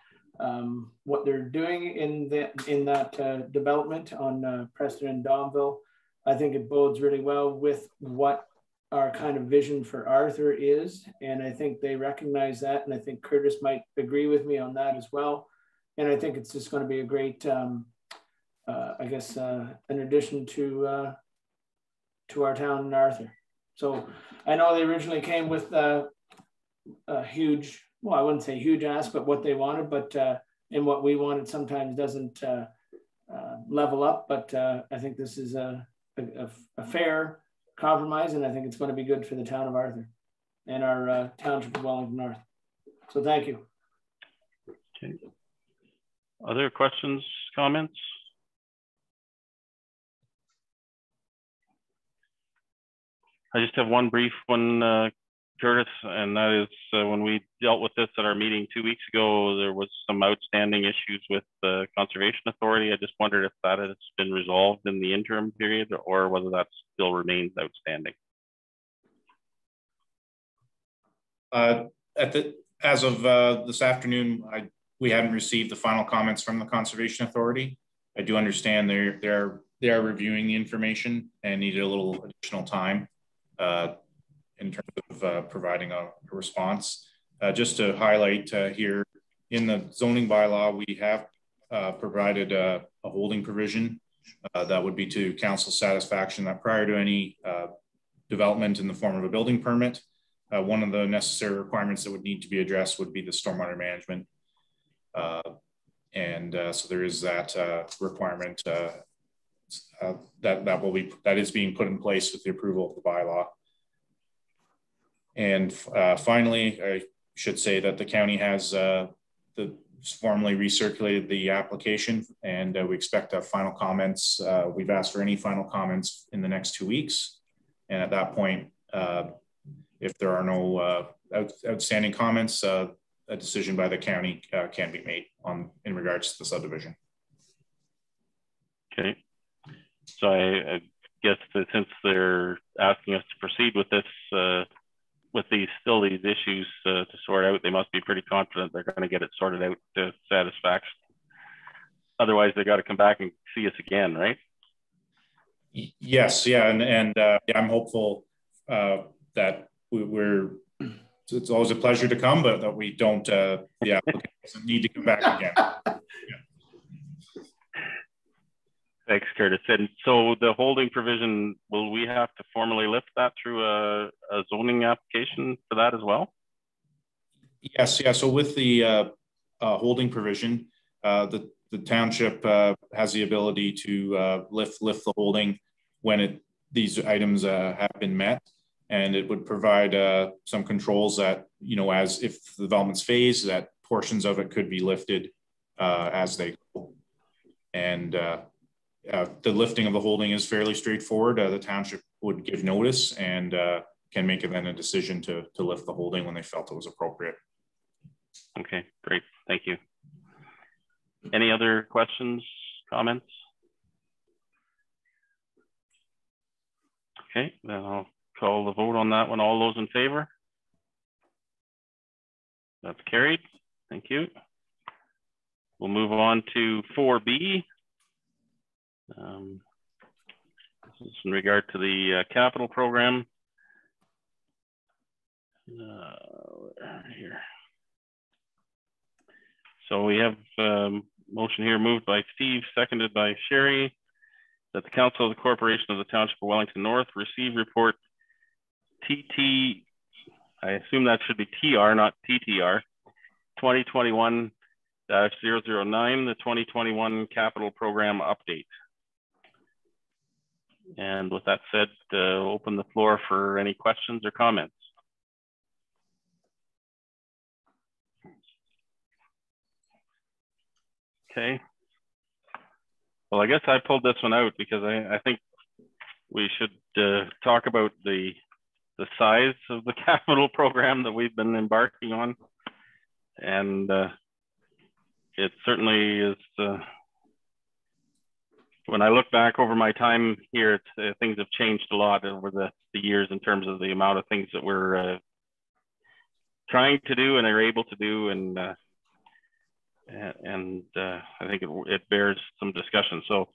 Speaker 3: what they're doing in that development on Preston and Donville. I think it bodes really well with what our kind of vision for Arthur is. And I think they recognize that. And I think Curtis might agree with me on that as well. And I think it's just going to be a great, I guess, an addition to our town in Arthur. So I know they originally came with a huge, well, I wouldn't say huge ask, but what they wanted, but and what we wanted sometimes doesn't level up. But I think this is a fair compromise, and I think it's going to be good for the town of Arthur and our Township of Wellington North. So thank you.
Speaker 1: Okay. Other questions, comments? I just have one brief one, Curtis, and that is when we dealt with this at our meeting 2 weeks ago, there was some outstanding issues with the Conservation Authority. I just wondered if that has been resolved in the interim period or whether that still remains outstanding.
Speaker 9: As of this afternoon, we haven't received the final comments from the Conservation Authority. I do understand they are reviewing the information and needed a little additional time in terms of providing a response. Just to highlight here, in the zoning bylaw, we have provided a holding provision that would be to council satisfaction that prior to any development in the form of a building permit, one of the necessary requirements that would need to be addressed would be the stormwater management. So there is that requirement that is being put in place with the approval of the bylaw. And finally, I should say that the county has formally recirculated the application, and we expect to have final comments. We've asked for any final comments in the next 2 weeks. And at that point, if there are no outstanding comments, a decision by the county can be made in regards to the subdivision.
Speaker 1: Okay. So I guess that since they're asking us to proceed with this, with these issues to sort out, they must be pretty confident they're going to get it sorted out to satisfaction. Otherwise, they got to come back and see us again, right?
Speaker 9: Yes, yeah, and I'm hopeful that it's always a pleasure to come, but that we don't, the applicant doesn't need to come back again. Yeah.
Speaker 1: Thanks, Curtis. And so the holding provision, will we have to formally lift that through a zoning application for that as well?
Speaker 9: Yes, yeah. So with the holding provision, the township has the ability to lift the holding when these items have been met, and it would provide some controls that, as if the development's phased, that portions of it could be lifted as they go. And the lifting of the holding is fairly straightforward. The township would give notice and can make then a decision to lift the holding when they felt it was appropriate.
Speaker 1: Okay, great. Thank you. Any other questions, comments? Okay, then I'll call the vote on that one. All those in favor? That's carried. Thank you. We'll move on to 4B. This is in regard to the capital program. Here. So we have motion here moved by Steve, seconded by Sherry, that the Council of the Corporation of the Township of Wellington North receive report TT, I assume that should be TR, not TTR, 2021-009, the 2021 capital program update. And with that said, open the floor for any questions or comments. Okay. Well, I guess I pulled this one out because I think we should talk about the size of the capital program that we've been embarking on. And it certainly is, when I look back over my time here, things have changed a lot over the years in terms of the amount of things that we're trying to do and are able to do. And I think it bears some discussion. So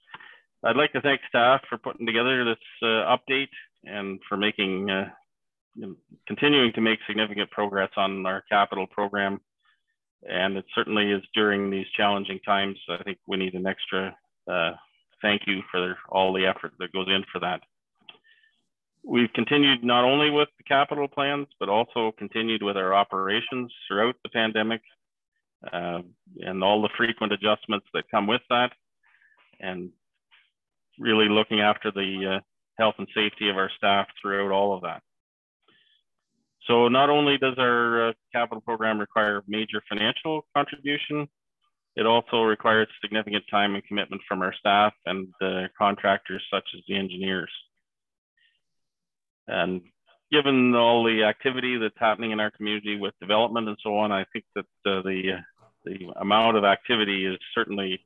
Speaker 1: I'd like to thank staff for putting together this update and for making, continuing to make significant progress on our capital program. And it certainly is during these challenging times. I think we need an extra thank you for all the effort that goes in for that. We've continued not only with the capital plans, but also continued with our operations throughout the pandemic and all the frequent adjustments that come with that, and really looking after the health and safety of our staff throughout all of that. So not only does our capital program require major financial contribution, it also requires significant time and commitment from our staff and contractors such as the engineers. And given all the activity that's happening in our community with development and so on, I think that the amount of activity is certainly,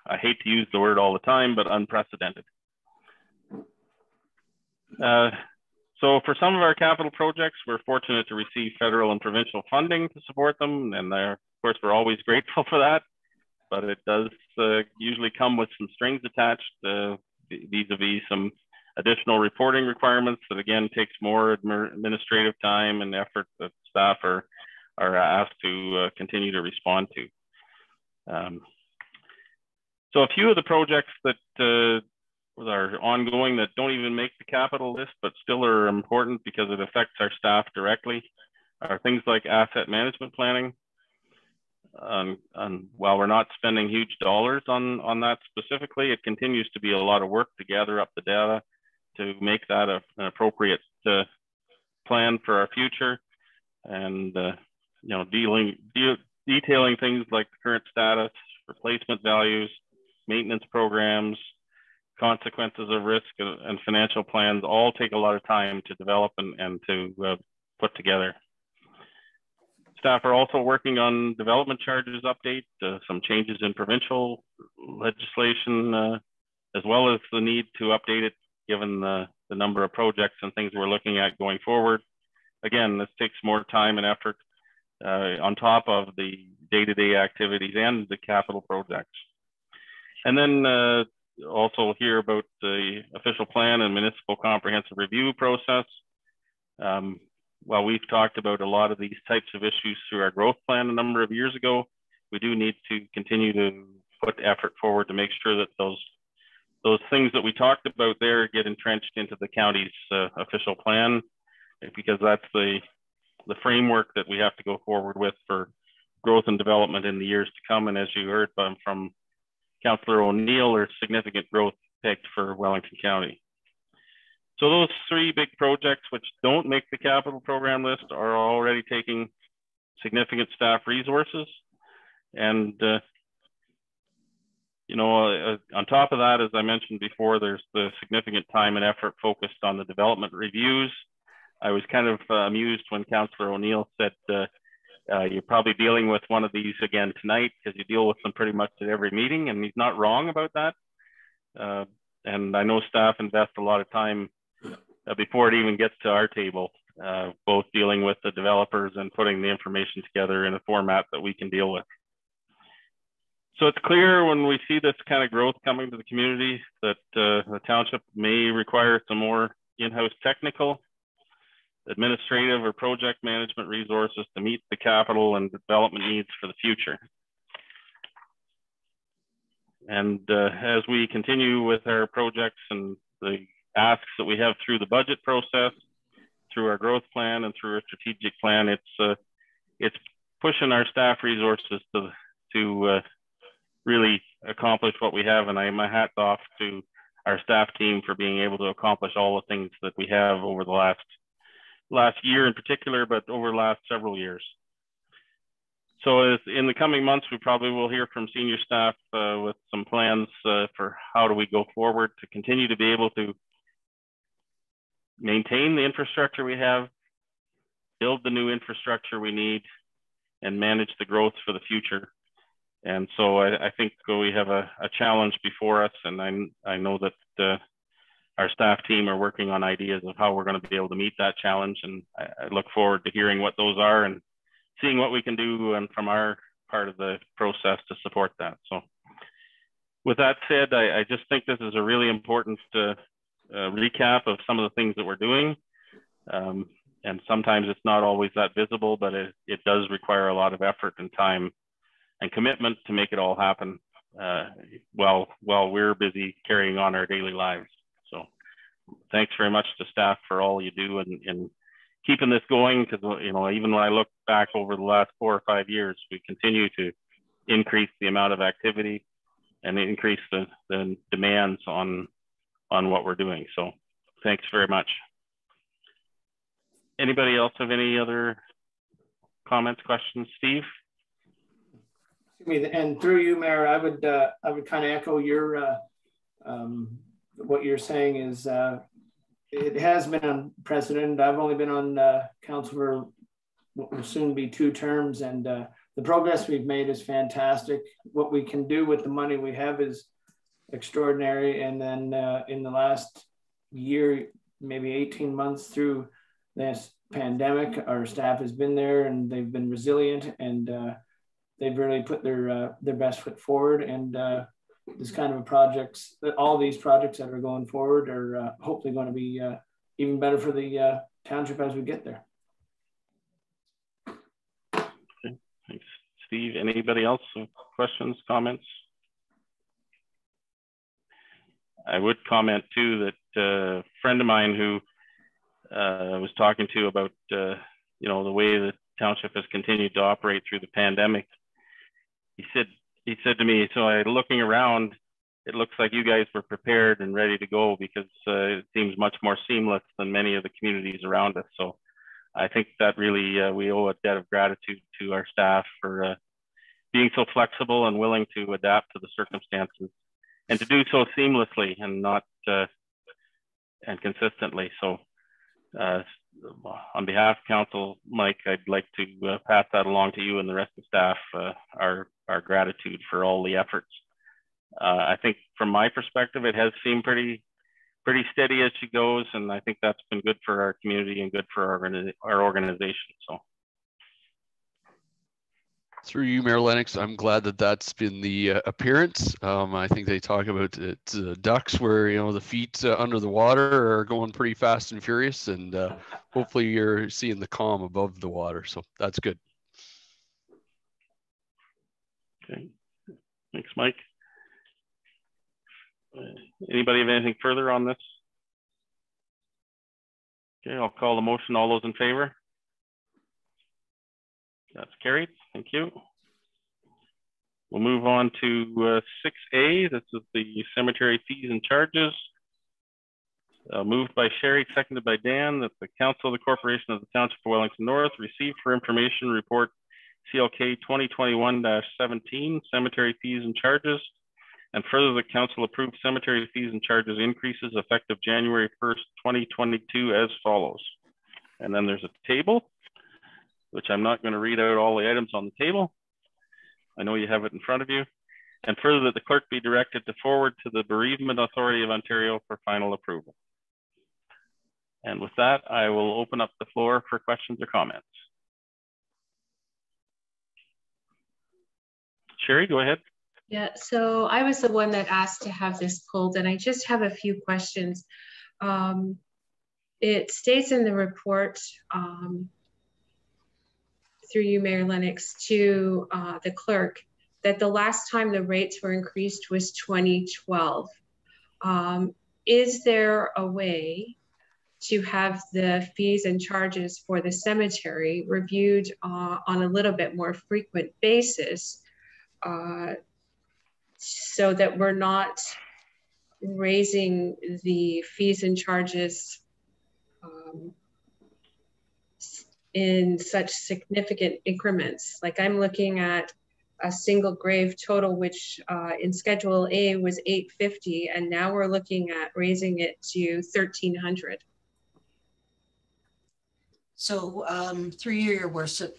Speaker 1: I hate to use the word all the time, but unprecedented. So for some of our capital projects, we're fortunate to receive federal and provincial funding to support them. And of course, we're always grateful for that, but it does usually come with some strings attached vis-a-vis some additional reporting requirements that again takes more administrative time and effort that staff are asked to continue to respond to. So a few of the projects that are ongoing that don't even make the capital list, but still are important because it affects our staff directly, are things like asset management planning. And while we're not spending huge dollars on that specifically, it continues to be a lot of work to gather up the data to make that an appropriate plan for our future, and detailing things like the current status, replacement values, maintenance programs, consequences of risk, and financial plans all take a lot of time to develop and to put together. Staff are also working on development charges update, some changes in provincial legislation, as well as the need to update it given the number of projects and things we're looking at going forward. Again, this takes more time and effort on top of the day-to-day activities and the capital projects. And then also hear about the official plan and municipal comprehensive review process. While we've talked about a lot of these types of issues through our growth plan a number of years ago, we do need to continue to put effort forward to make sure that those things that we talked about there get entrenched into the county's official plan, because that's the framework that we have to go forward with for growth and development in the years to come. And as you heard from Councillor O'Neill, there's significant growth pegged for Wellington County. So those three big projects which don't make the capital program list are already taking significant staff resources. And on top of that, as I mentioned before, there's the significant time and effort focused on the development reviews. I was kind of amused when Councillor O'Neill said you're probably dealing with one of these again tonight because you deal with them pretty much at every meeting, and he's not wrong about that. And I know staff invest a lot of time before it even gets to our table, both dealing with the developers and putting the information together in a format that we can deal with. So it's clear when we see this kind of growth coming to the community that the township may require some more in-house technical, administrative, or project management resources to meet the capital and development needs for the future. And as we continue with our projects and the asks that we have through the budget process, through our growth plan and through our strategic plan, it's pushing our staff resources to really accomplish what we have. And I my hat's off to our staff team for being able to accomplish all the things that we have over the last year in particular, but over the last several years. So as in the coming months, we probably will hear from senior staff with some plans for how do we go forward to continue to be able to maintain the infrastructure we have, build the new infrastructure we need, and manage the growth for the future. And so I think we have a challenge before us, and I know that our staff team are working on ideas of how we're going to be able to meet that challenge. And I look forward to hearing what those are and seeing what we can do from our part of the process to support that. So with that said, I just think this is a really important recap of some of the things that we're doing. And sometimes it's not always that visible, but it does require a lot of effort and time and commitment to make it all happen while we're busy carrying on our daily lives. So thanks very much to staff for all you do in keeping this going, because even when I look back over the last 4 or 5 years, we continue to increase the amount of activity and increase the demands on what we're doing. So thanks very much. Anybody else have any other comments, questions? Steve?
Speaker 3: And through you, Mayor, I would kind of echo your what you're saying is it has been unprecedented. I've only been on council for what will soon be 2 terms, and the progress we've made is fantastic. What we can do with the money we have is extraordinary. And then in the last year, maybe 18 months through this pandemic, our staff has been there and they've been resilient, and they've really put their best foot forward. And this kind of projects, all these projects that are going forward are hopefully going to be even better for the township as we get there.
Speaker 1: Okay. Thanks, Steve. Anybody else? Questions, comments? I would comment too that a friend of mine who I was talking to about the way the township has continued to operate through the pandemic. He said to me, so looking around, it looks like you guys were prepared and ready to go, because it seems much more seamless than many of the communities around us. So I think that really we owe a debt of gratitude to our staff for being so flexible and willing to adapt to the circumstances, and to do so seamlessly and not and consistently. So on behalf of Council, Mike, I'd like to pass that along to you and the rest of the staff, our gratitude for all the efforts. I think from my perspective, it has seemed pretty steady as she goes, and I think that's been good for our community and good for our organization. So.
Speaker 10: Through you, Mayor Lennox, I'm glad that that's been the appearance. I think they talk about it, ducks where, the feet under the water are going pretty fast and furious, and hopefully you're seeing the calm above the water. So that's good.
Speaker 1: Okay, thanks, Mike. Anybody have anything further on this? Okay, I'll call the motion. All those in favor? That's carried. Thank you. We'll move on to 6A. This is the cemetery fees and charges. Moved by Sherry, seconded by Dan, that the Council of the Corporation of the Township of Wellington North received for information report CLK 2021-17 cemetery fees and charges, and further the Council approved cemetery fees and charges increases effective January 1st, 2022 as follows. And then there's a table, which I'm not going to read out all the items on the table. I know you have it in front of you. And further that the clerk be directed to forward to the Bereavement Authority of Ontario for final approval. And with that, I will open up the floor for questions or comments. Sherry, go ahead.
Speaker 5: Yeah, so I was the one that asked to have this pulled, and I just have a few questions. It states in the report, through you, Mayor Lennox, to the clerk, that the last time the rates were increased was 2012. Is there a way to have the fees and charges for the cemetery reviewed on a little bit more frequent basis, so that we're not raising the fees and charges in such significant increments? Like, I'm looking at a single grave total, which in Schedule A was $850, and now we're looking at raising it to $1,300.
Speaker 7: So through you, Your Worship,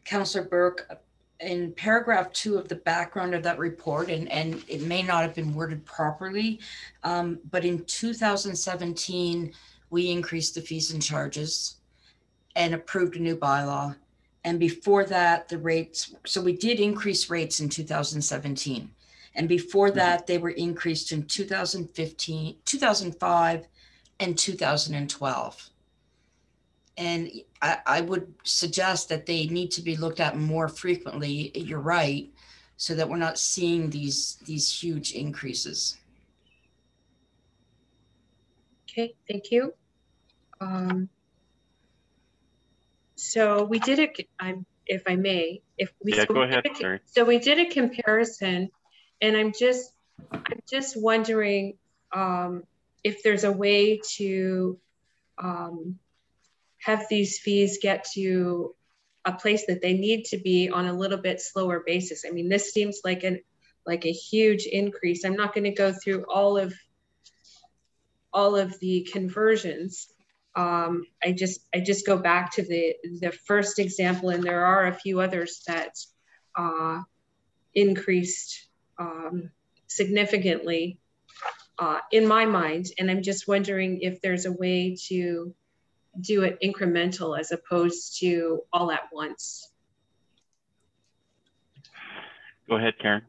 Speaker 7: Councillor Burke, in paragraph 2 of the background of that report, and it may not have been worded properly, but in 2017, we increased the fees and charges and approved a new bylaw. And before that, the rates, so we did increase rates in 2017. And before that, they were increased in 2015, 2005, and 2012. And I would suggest that they need to be looked at more frequently, you're right, so that we're not seeing these huge increases.
Speaker 5: Okay, thank you. So we did it, if I may,
Speaker 1: go ahead, sorry.
Speaker 5: So we did a comparison, and I'm just wondering if there's a way to have these fees get to a place that they need to be on a little bit slower basis. I mean, this seems like a huge increase. I'm not going to go through all of the conversions. I just go back to the first example, and there are a few others that increased significantly in my mind. And I'm just wondering if there's a way to do it incremental as opposed to all at once.
Speaker 1: Go ahead, Karen.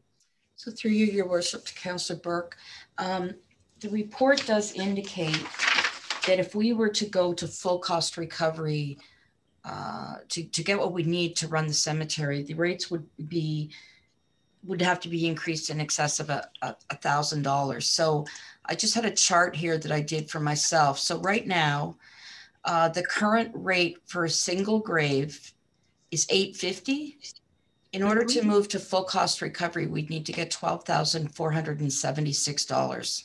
Speaker 7: So through you, Your Worship, to Councillor Burke, the report does indicate that if we were to go to full cost recovery to get what we need to run the cemetery, the rates would have to be increased in excess of $1,000. So I just had a chart here that I did for myself. So right now, the current rate for a single grave is $850. In order to move to full cost recovery, we'd need to get $12,476.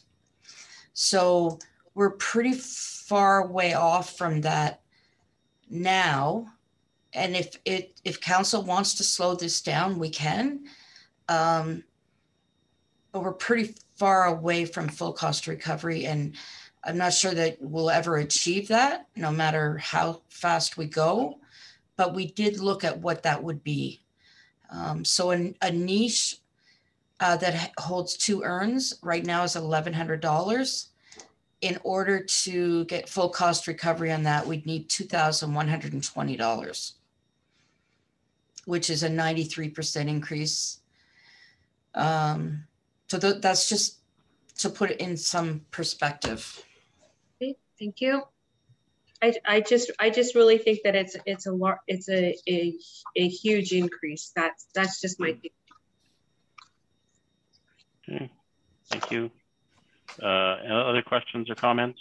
Speaker 7: So we're pretty far way off from that now. And if council wants to slow this down, we can. But we're pretty far away from full cost recovery, and I'm not sure that we'll ever achieve that, no matter how fast we go, but we did look at what that would be. So a niche that holds 2 urns right now is $1,100. In order to get full cost recovery on that, we'd need $2,120, which is a 93% increase. So that's just to put it in some perspective.
Speaker 5: Okay, thank you. I just really think that it's a huge increase. That's just my thing.
Speaker 1: Okay, thank you. Other questions or comments?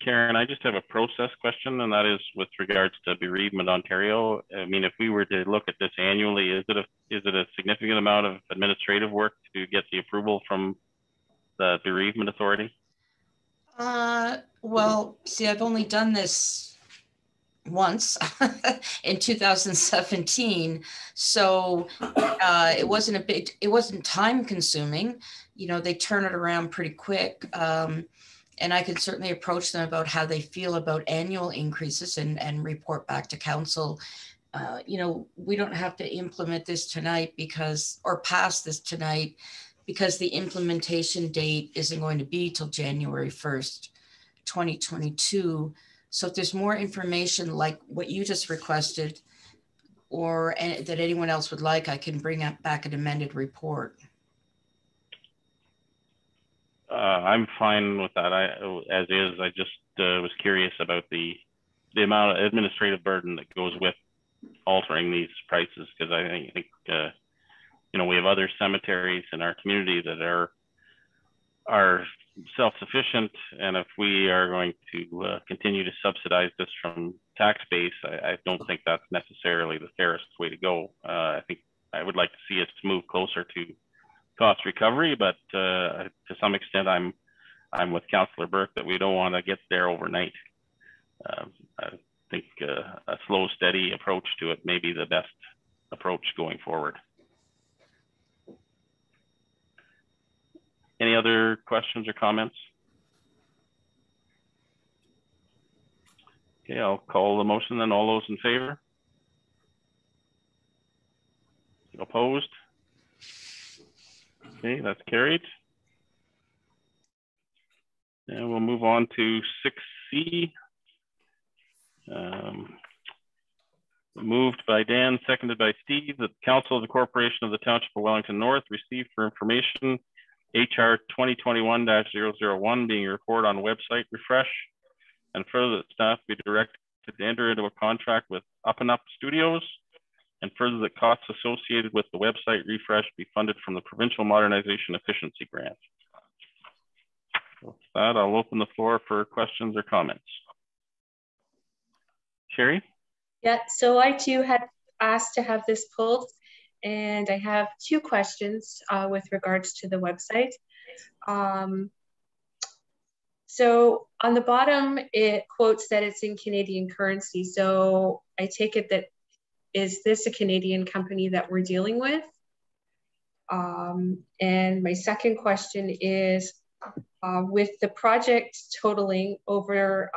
Speaker 1: Karen, I just have a process question, and that is with regards to Bereavement Ontario. I mean, if we were to look at this annually, is it a significant amount of administrative work to get the approval from the Bereavement Authority?
Speaker 7: Well, see, I've only done this once in 2017, so it wasn't time consuming. You know, they turn it around pretty quick. And I could certainly approach them about how they feel about annual increases and report back to council. You know, we don't have to implement this tonight or pass this tonight because the implementation date isn't going to be till January 1st, 2022. So if there's more information like what you just requested or that anyone else would like, I can bring back an amended report.
Speaker 1: I'm fine with that. As is. I just was curious about the amount of administrative burden that goes with altering these prices, because I think you know, we have other cemeteries in our community that are self-sufficient, and if we are going to continue to subsidize this from tax base, I don't think that's necessarily the fairest way to go. I think I would like to see us move closer to cost recovery, but to some extent, I'm with Councillor Burke that we don't want to get there overnight. I think a slow, steady approach to it may be the best approach going forward. Any other questions or comments? Okay, I'll call the motion then. All those in favor? Opposed? Okay, that's carried. And we'll move on to 6C. Moved by Dan, seconded by Steve, that the Council of the Corporation of the Township of Wellington North received for information HR 2021-001 being a report on website refresh, and further that staff be directed to enter into a contract with Up and Up Studios, and further that costs associated with the website refresh be funded from the Provincial Modernization Efficiency Grant. With that, I'll open the floor for questions or comments. Sherry?
Speaker 5: Yeah, so I too had asked to have this pulled, and I have two questions with regards to the website. So on the bottom, it quotes that it's in Canadian currency. So I take it that, is this a Canadian company that we're dealing with? And my second question is, with the project totaling over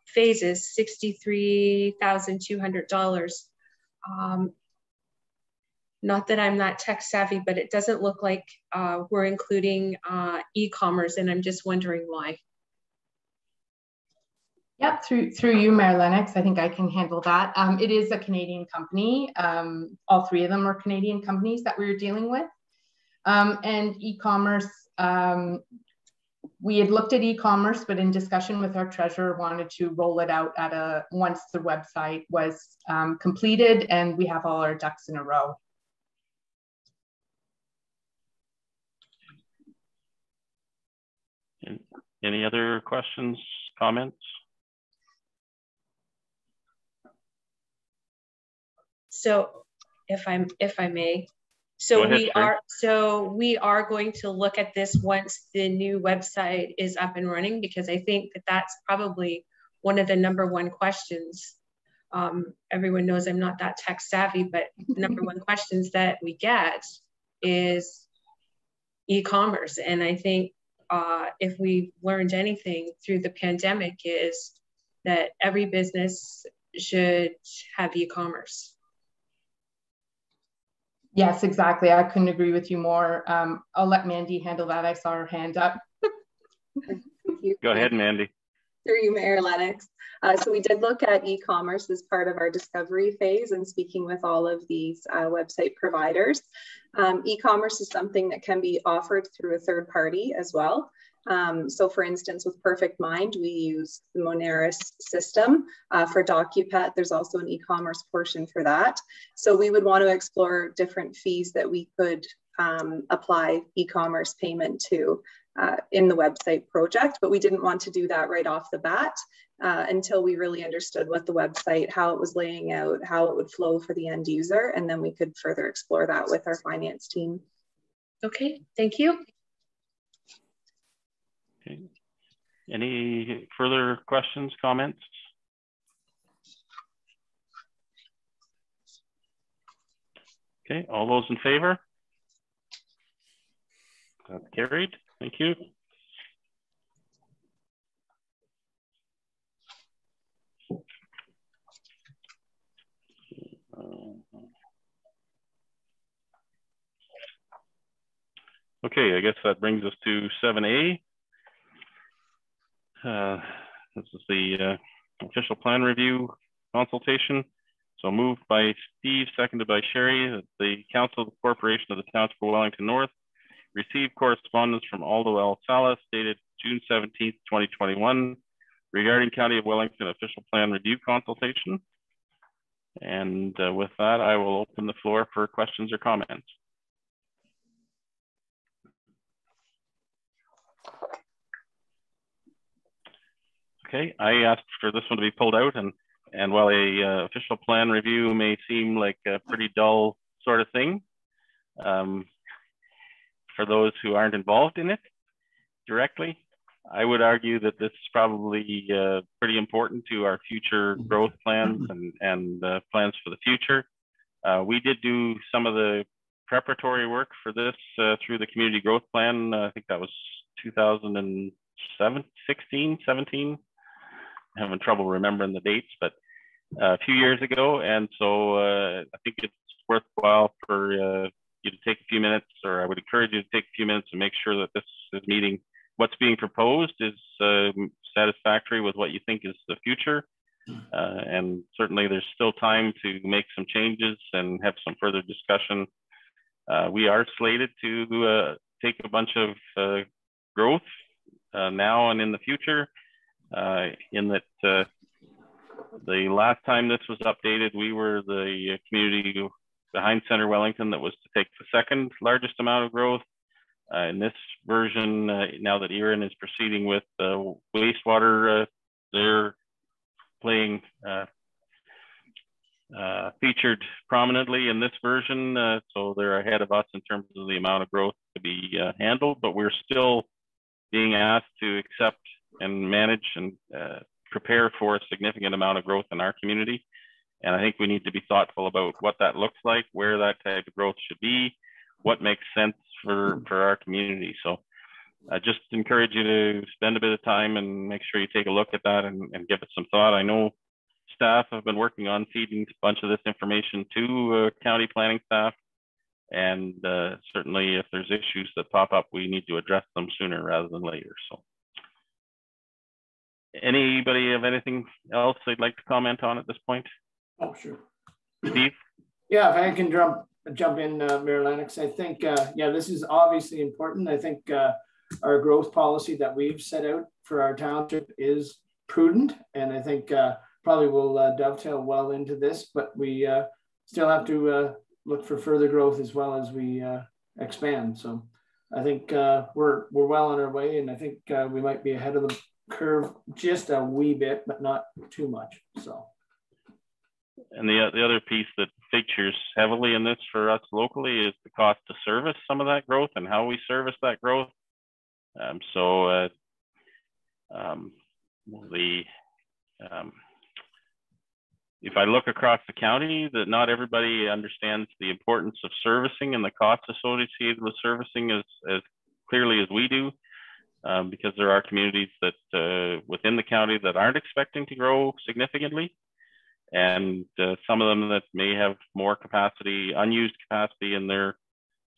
Speaker 5: phases, $63,200. Not that I'm not tech savvy, but it doesn't look like we're including e-commerce, and I'm just wondering why.
Speaker 11: Yep, through you, Mayor Lennox. I think I can handle that. It is a Canadian company. All three of them are Canadian companies that we're dealing with. And e-commerce, we had looked at e-commerce, but in discussion with our treasurer, wanted to roll it out at once the website was completed and we have all our ducks in a row.
Speaker 1: Any other questions, comments?
Speaker 5: So if I may, so we are going to look at this once the new website is up and running, because I think that that's probably one of the #1 questions. Everyone knows I'm not that tech savvy, but #1 questions that we get is e-commerce. And I think if we learned anything through the pandemic is that every business should have e-commerce.
Speaker 11: Yes, exactly. I couldn't agree with you more. I'll let Mandy handle that. I saw her hand up.
Speaker 1: Go ahead, Mandy.
Speaker 12: Through you, Mayor Lennox. So we did look at e-commerce as part of our discovery phase and speaking with all of these website providers. E-commerce is something that can be offered through a third party as well. So for instance, with Perfect Mind, we use the Moneris system. For DocuPet, there's also an e-commerce portion for that. So we would want to explore different fees that we could apply e-commerce payment to in the website project, but we didn't want to do that right off the bat until we really understood what the website, how it was laying out, how it would flow for the end user, and then we could further explore that with our finance team.
Speaker 5: Okay, thank you.
Speaker 1: Okay. Any further questions, comments? Okay, all those in favor? That's carried. Thank you. Okay, I guess that brings us to 7A. This is the official plan review consultation. So moved by Steve, seconded by Sherry, that the Council of the Corporation of the Township of Wellington North received correspondence from Aldo L. Salas dated June 17th, 2021 regarding County of Wellington official plan review consultation. And with that, I will open the floor for questions or comments. Okay, I asked for this one to be pulled out, and while a official plan review may seem like a pretty dull sort of thing, for those who aren't involved in it directly, I would argue that this is probably pretty important to our future growth plans and plans for the future. We did do some of the preparatory work for this through the community growth plan. I think that was 2016, 17. I'm having trouble remembering the dates, but a few years ago. And so I think it's worthwhile for you to take a few minutes, or I would encourage you to take a few minutes and make sure that this meeting, what's being proposed, is satisfactory with what you think is the future. And certainly there's still time to make some changes and have some further discussion. We are slated to take a bunch of growth now and in the future, in that the last time this was updated, we were the community behind Center Wellington that was to take the second largest amount of growth. In this version, now that Erin is proceeding with wastewater, they're playing featured prominently in this version. So they're ahead of us in terms of the amount of growth to be handled, but we're still being asked to accept and manage and prepare for a significant amount of growth in our community. And I think we need to be thoughtful about what that looks like, where that type of growth should be, what makes sense for our community. So I just encourage you to spend a bit of time and make sure you take a look at that and give it some thought. I know staff have been working on feeding a bunch of this information to county planning staff. And certainly if there's issues that pop up, we need to address them sooner rather than later. So anybody have anything else they'd like to comment on at this point?
Speaker 3: Oh, sure.
Speaker 1: Steve?
Speaker 3: Yeah, if I can jump in, Mayor Lennox, I think, yeah, this is obviously important. I think our growth policy that we've set out for our township is prudent, and I think probably will dovetail well into this, but we still have to look for further growth as well as we expand. So I think we're well on our way, and I think we might be ahead of the curve just a wee bit, but not too much. So.
Speaker 1: And the other piece that features heavily in this for us locally is the cost to service some of that growth and how we service that growth. If I look across the county, that not everybody understands the importance of servicing and the costs associated with servicing as clearly as we do, because there are communities that within the county that aren't expecting to grow significantly. And some of them that may have more capacity, unused capacity in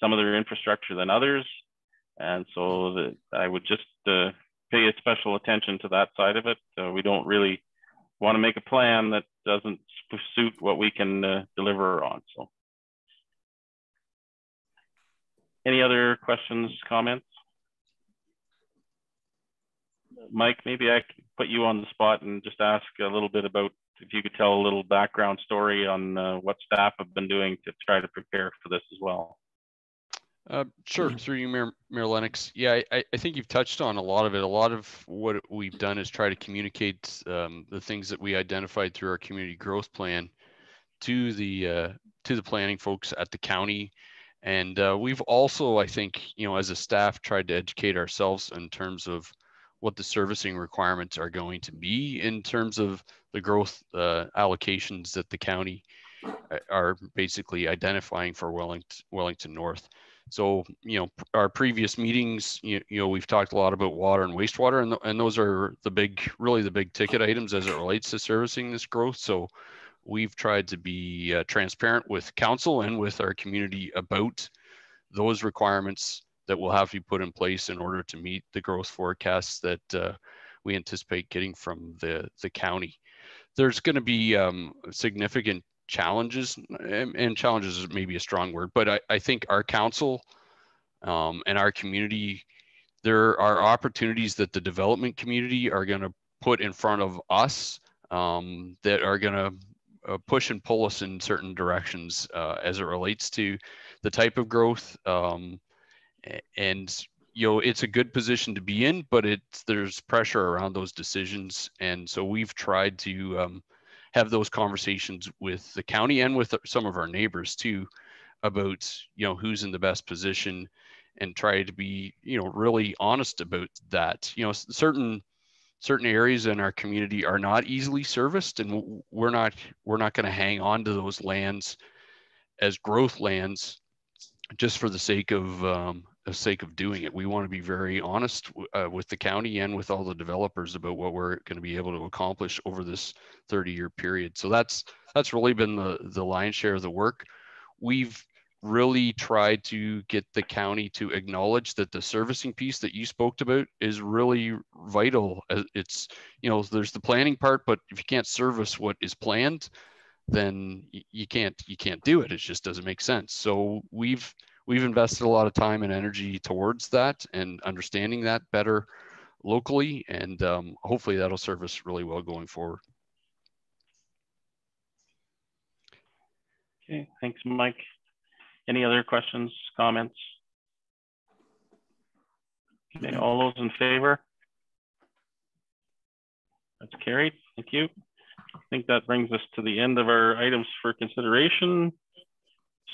Speaker 1: some of their infrastructure than others. And so I would just pay a special attention to that side of it. We don't really want to make a plan that doesn't suit what we can deliver on. So any other questions, comments? Mike, maybe I could put you on the spot and just ask a little bit about, if you could tell a little background story on what staff have been doing to try to prepare for this as well.
Speaker 10: Sure, through you, Mayor Lennox. Yeah, I think you've touched on a lot of it. A lot of what we've done is try to communicate the things that we identified through our community growth plan to the planning folks at the county. And we've also, I think, as a staff, tried to educate ourselves in terms of what the servicing requirements are going to be in terms of the growth allocations that the county are basically identifying for Wellington North. So, our previous meetings, we've talked a lot about water and wastewater, and those are really the big ticket items as it relates to servicing this growth. So we've tried to be transparent with council and with our community about those requirements that will have to be put in place in order to meet the growth forecasts that we anticipate getting from the county. There's going to be significant challenges, and challenges is maybe a strong word, but I think our council and our community, there are opportunities that the development community are going to put in front of us that are going to push and pull us in certain directions as it relates to the type of growth. And it's a good position to be in, but there's pressure around those decisions. And so we've tried to have those conversations with the county and with some of our neighbors too, about, who's in the best position, and try to be, really honest about that. Certain areas in our community are not easily serviced, and we're not going to hang on to those lands as growth lands just for the sake of doing it. We want to be very honest with the county and with all the developers about what we're going to be able to accomplish over this 30-year period. So that's really been the lion's share of the work. We've really tried to get the county to acknowledge that the servicing piece that you spoke about is really vital. It's, you know, there's the planning part, but if you can't service what is planned, then you can't do it. It just doesn't make sense. So we've invested a lot of time and energy towards that and understanding that better locally, and hopefully that'll serve us really well going forward.
Speaker 1: Okay, thanks, Mike. Any other questions, comments? Okay, all those in favor? That's carried. Thank you. I think that brings us to the end of our items for consideration.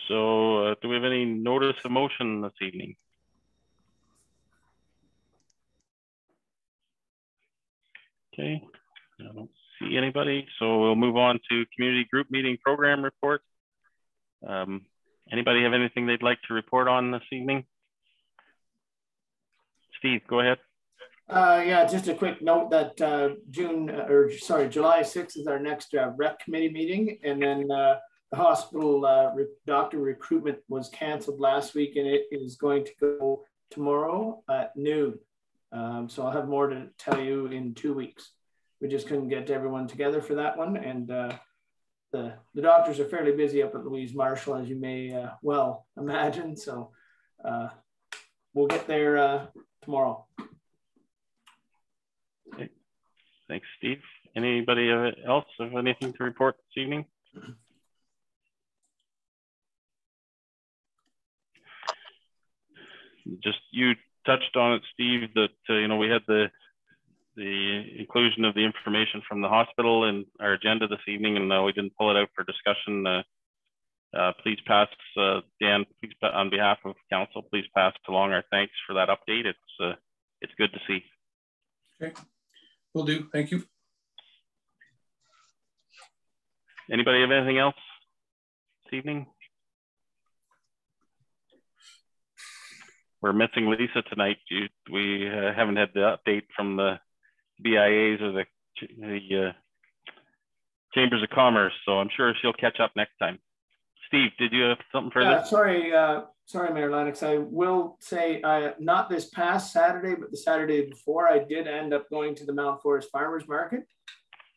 Speaker 1: So do we have any notice of motion this evening? Okay, I don't see anybody. So we'll move on to community group meeting program report. Anybody have anything they'd like to report on this evening? Steve, go ahead.
Speaker 3: Yeah, just a quick note that July 6th is our next rec committee meeting, and then the hospital doctor recruitment was canceled last week, and it is going to go tomorrow at noon. So I'll have more to tell you in 2 weeks. We just couldn't get everyone together for that one, and the doctors are fairly busy up at Louise Marshall, as you may well imagine. So we'll get there tomorrow.
Speaker 1: Okay. Thanks, Steve. Anybody else have anything to report this evening? Just you touched on it, Steve, that you know, we had the inclusion of the information from the hospital in our agenda this evening, and we didn't pull it out for discussion. Please pass, Dan, please, on behalf of council, please pass along our thanks for that update. It's good to see.
Speaker 6: Okay, will do. Thank you.
Speaker 1: Anybody have anything else this evening? We're missing Lisa tonight. We haven't had the update from the BIAs or the Chambers of Commerce, so I'm sure she'll catch up next time. Steve, did you have something further?
Speaker 3: Sorry, Mayor Lennox. I will say, not this past Saturday, but the Saturday before, I did end up going to the Mount Forest Farmers Market,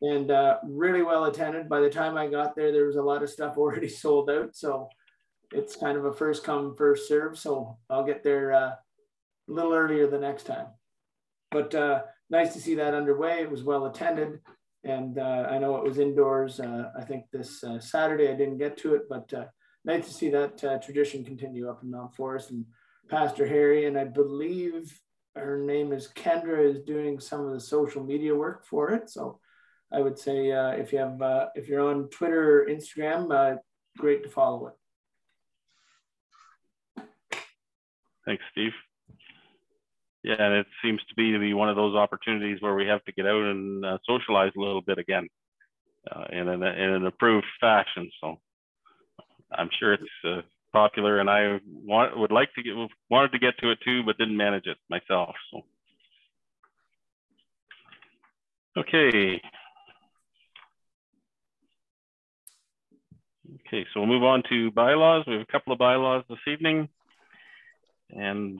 Speaker 3: and really well attended. By the time I got there, there was a lot of stuff already sold out. So it's kind of a first come, first serve. So I'll get there a little earlier the next time. But nice to see that underway. It was well attended. And I know it was indoors. I think this Saturday I didn't get to it, but nice to see that tradition continue up in Mount Forest. And Pastor Harry, and I believe her name is Kendra, is doing some of the social media work for it. So I would say if you're on Twitter or Instagram, great to follow it.
Speaker 1: Thanks, Steve. Yeah, and it seems to be one of those opportunities where we have to get out and socialize a little bit again in an approved fashion. So I'm sure it's popular, and I wanted to get to it too, but didn't manage it myself. So okay. Okay, so we'll move on to bylaws. We have a couple of bylaws this evening, and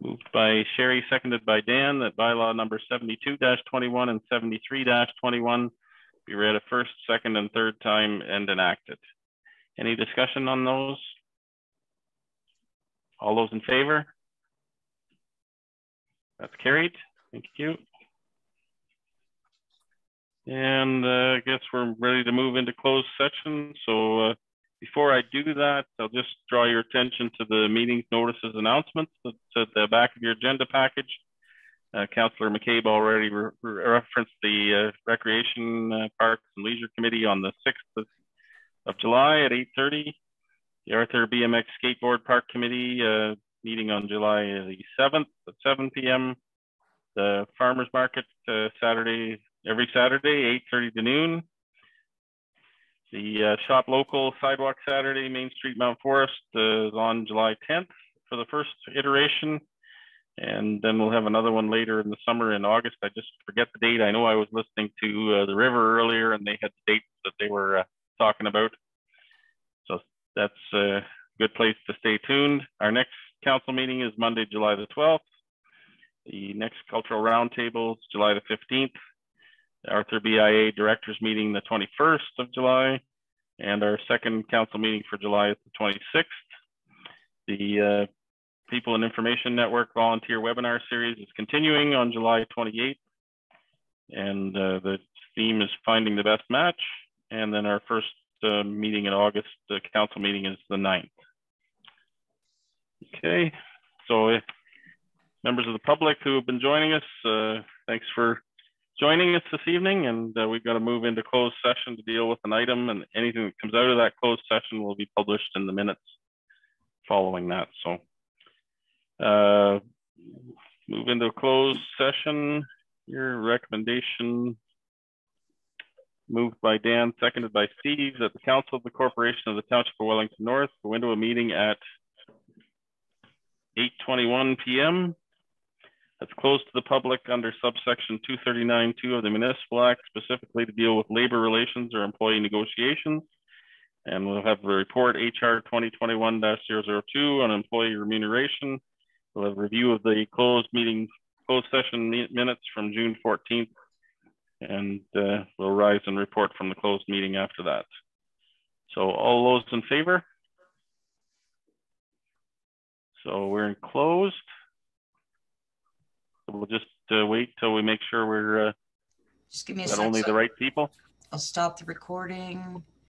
Speaker 1: moved by Sherry, seconded by Dan, that bylaw number 72-21 and 73-21 be read a first, second, and third time and enacted. Any discussion on those? All those in favor? That's carried. Thank you. And I guess we're ready to move into closed session. So before I do that, I'll just draw your attention to the meeting notices announcements that's at the back of your agenda package. Councillor McCabe already referenced the Recreation, Parks and Leisure Committee on the 6th of July at 8:30. The Arthur BMX Skateboard Park Committee meeting on July the 7th at 7 p.m. The Farmers Market every Saturday, 8:30 to noon. The Shop Local Sidewalk Saturday, Main Street, Mount Forest is on July 10th for the first iteration. And then we'll have another one later in the summer in August. I just forget the date. I know I was listening to the River earlier and they had the dates that they were talking about. So that's a good place to stay tuned. Our next council meeting is Monday, July the 12th. The next cultural roundtable is July the 15th. The Arthur BIA directors meeting the 21st of July. And our second council meeting for July is the 26th. The People and Information Network volunteer webinar series is continuing on July 28th. And the theme is finding the best match. And then our first meeting in August, the council meeting is the 9th. Okay, so members of the public who have been joining us, thanks for joining us this evening. And we've got to move into closed session to deal with an item, and anything that comes out of that closed session will be published in the minutes following that. So move into a closed session. Your recommendation, moved by Dan, seconded by Steve, that the Council of the Corporation of the Township of Wellington North go into a meeting at 8:21 p.m. That's closed to the public under subsection 239(2) of the Municipal Act, specifically to deal with labor relations or employee negotiations. And we'll have the report HR 2021-002 on employee remuneration. We'll have a review of the closed session minutes from June 14th. And we'll rise and report from the closed meeting after that. So all those in favor? So we're in closed. So we'll just wait till we make sure we're
Speaker 7: just give me a
Speaker 1: got only the right people.
Speaker 7: I'll stop the recording.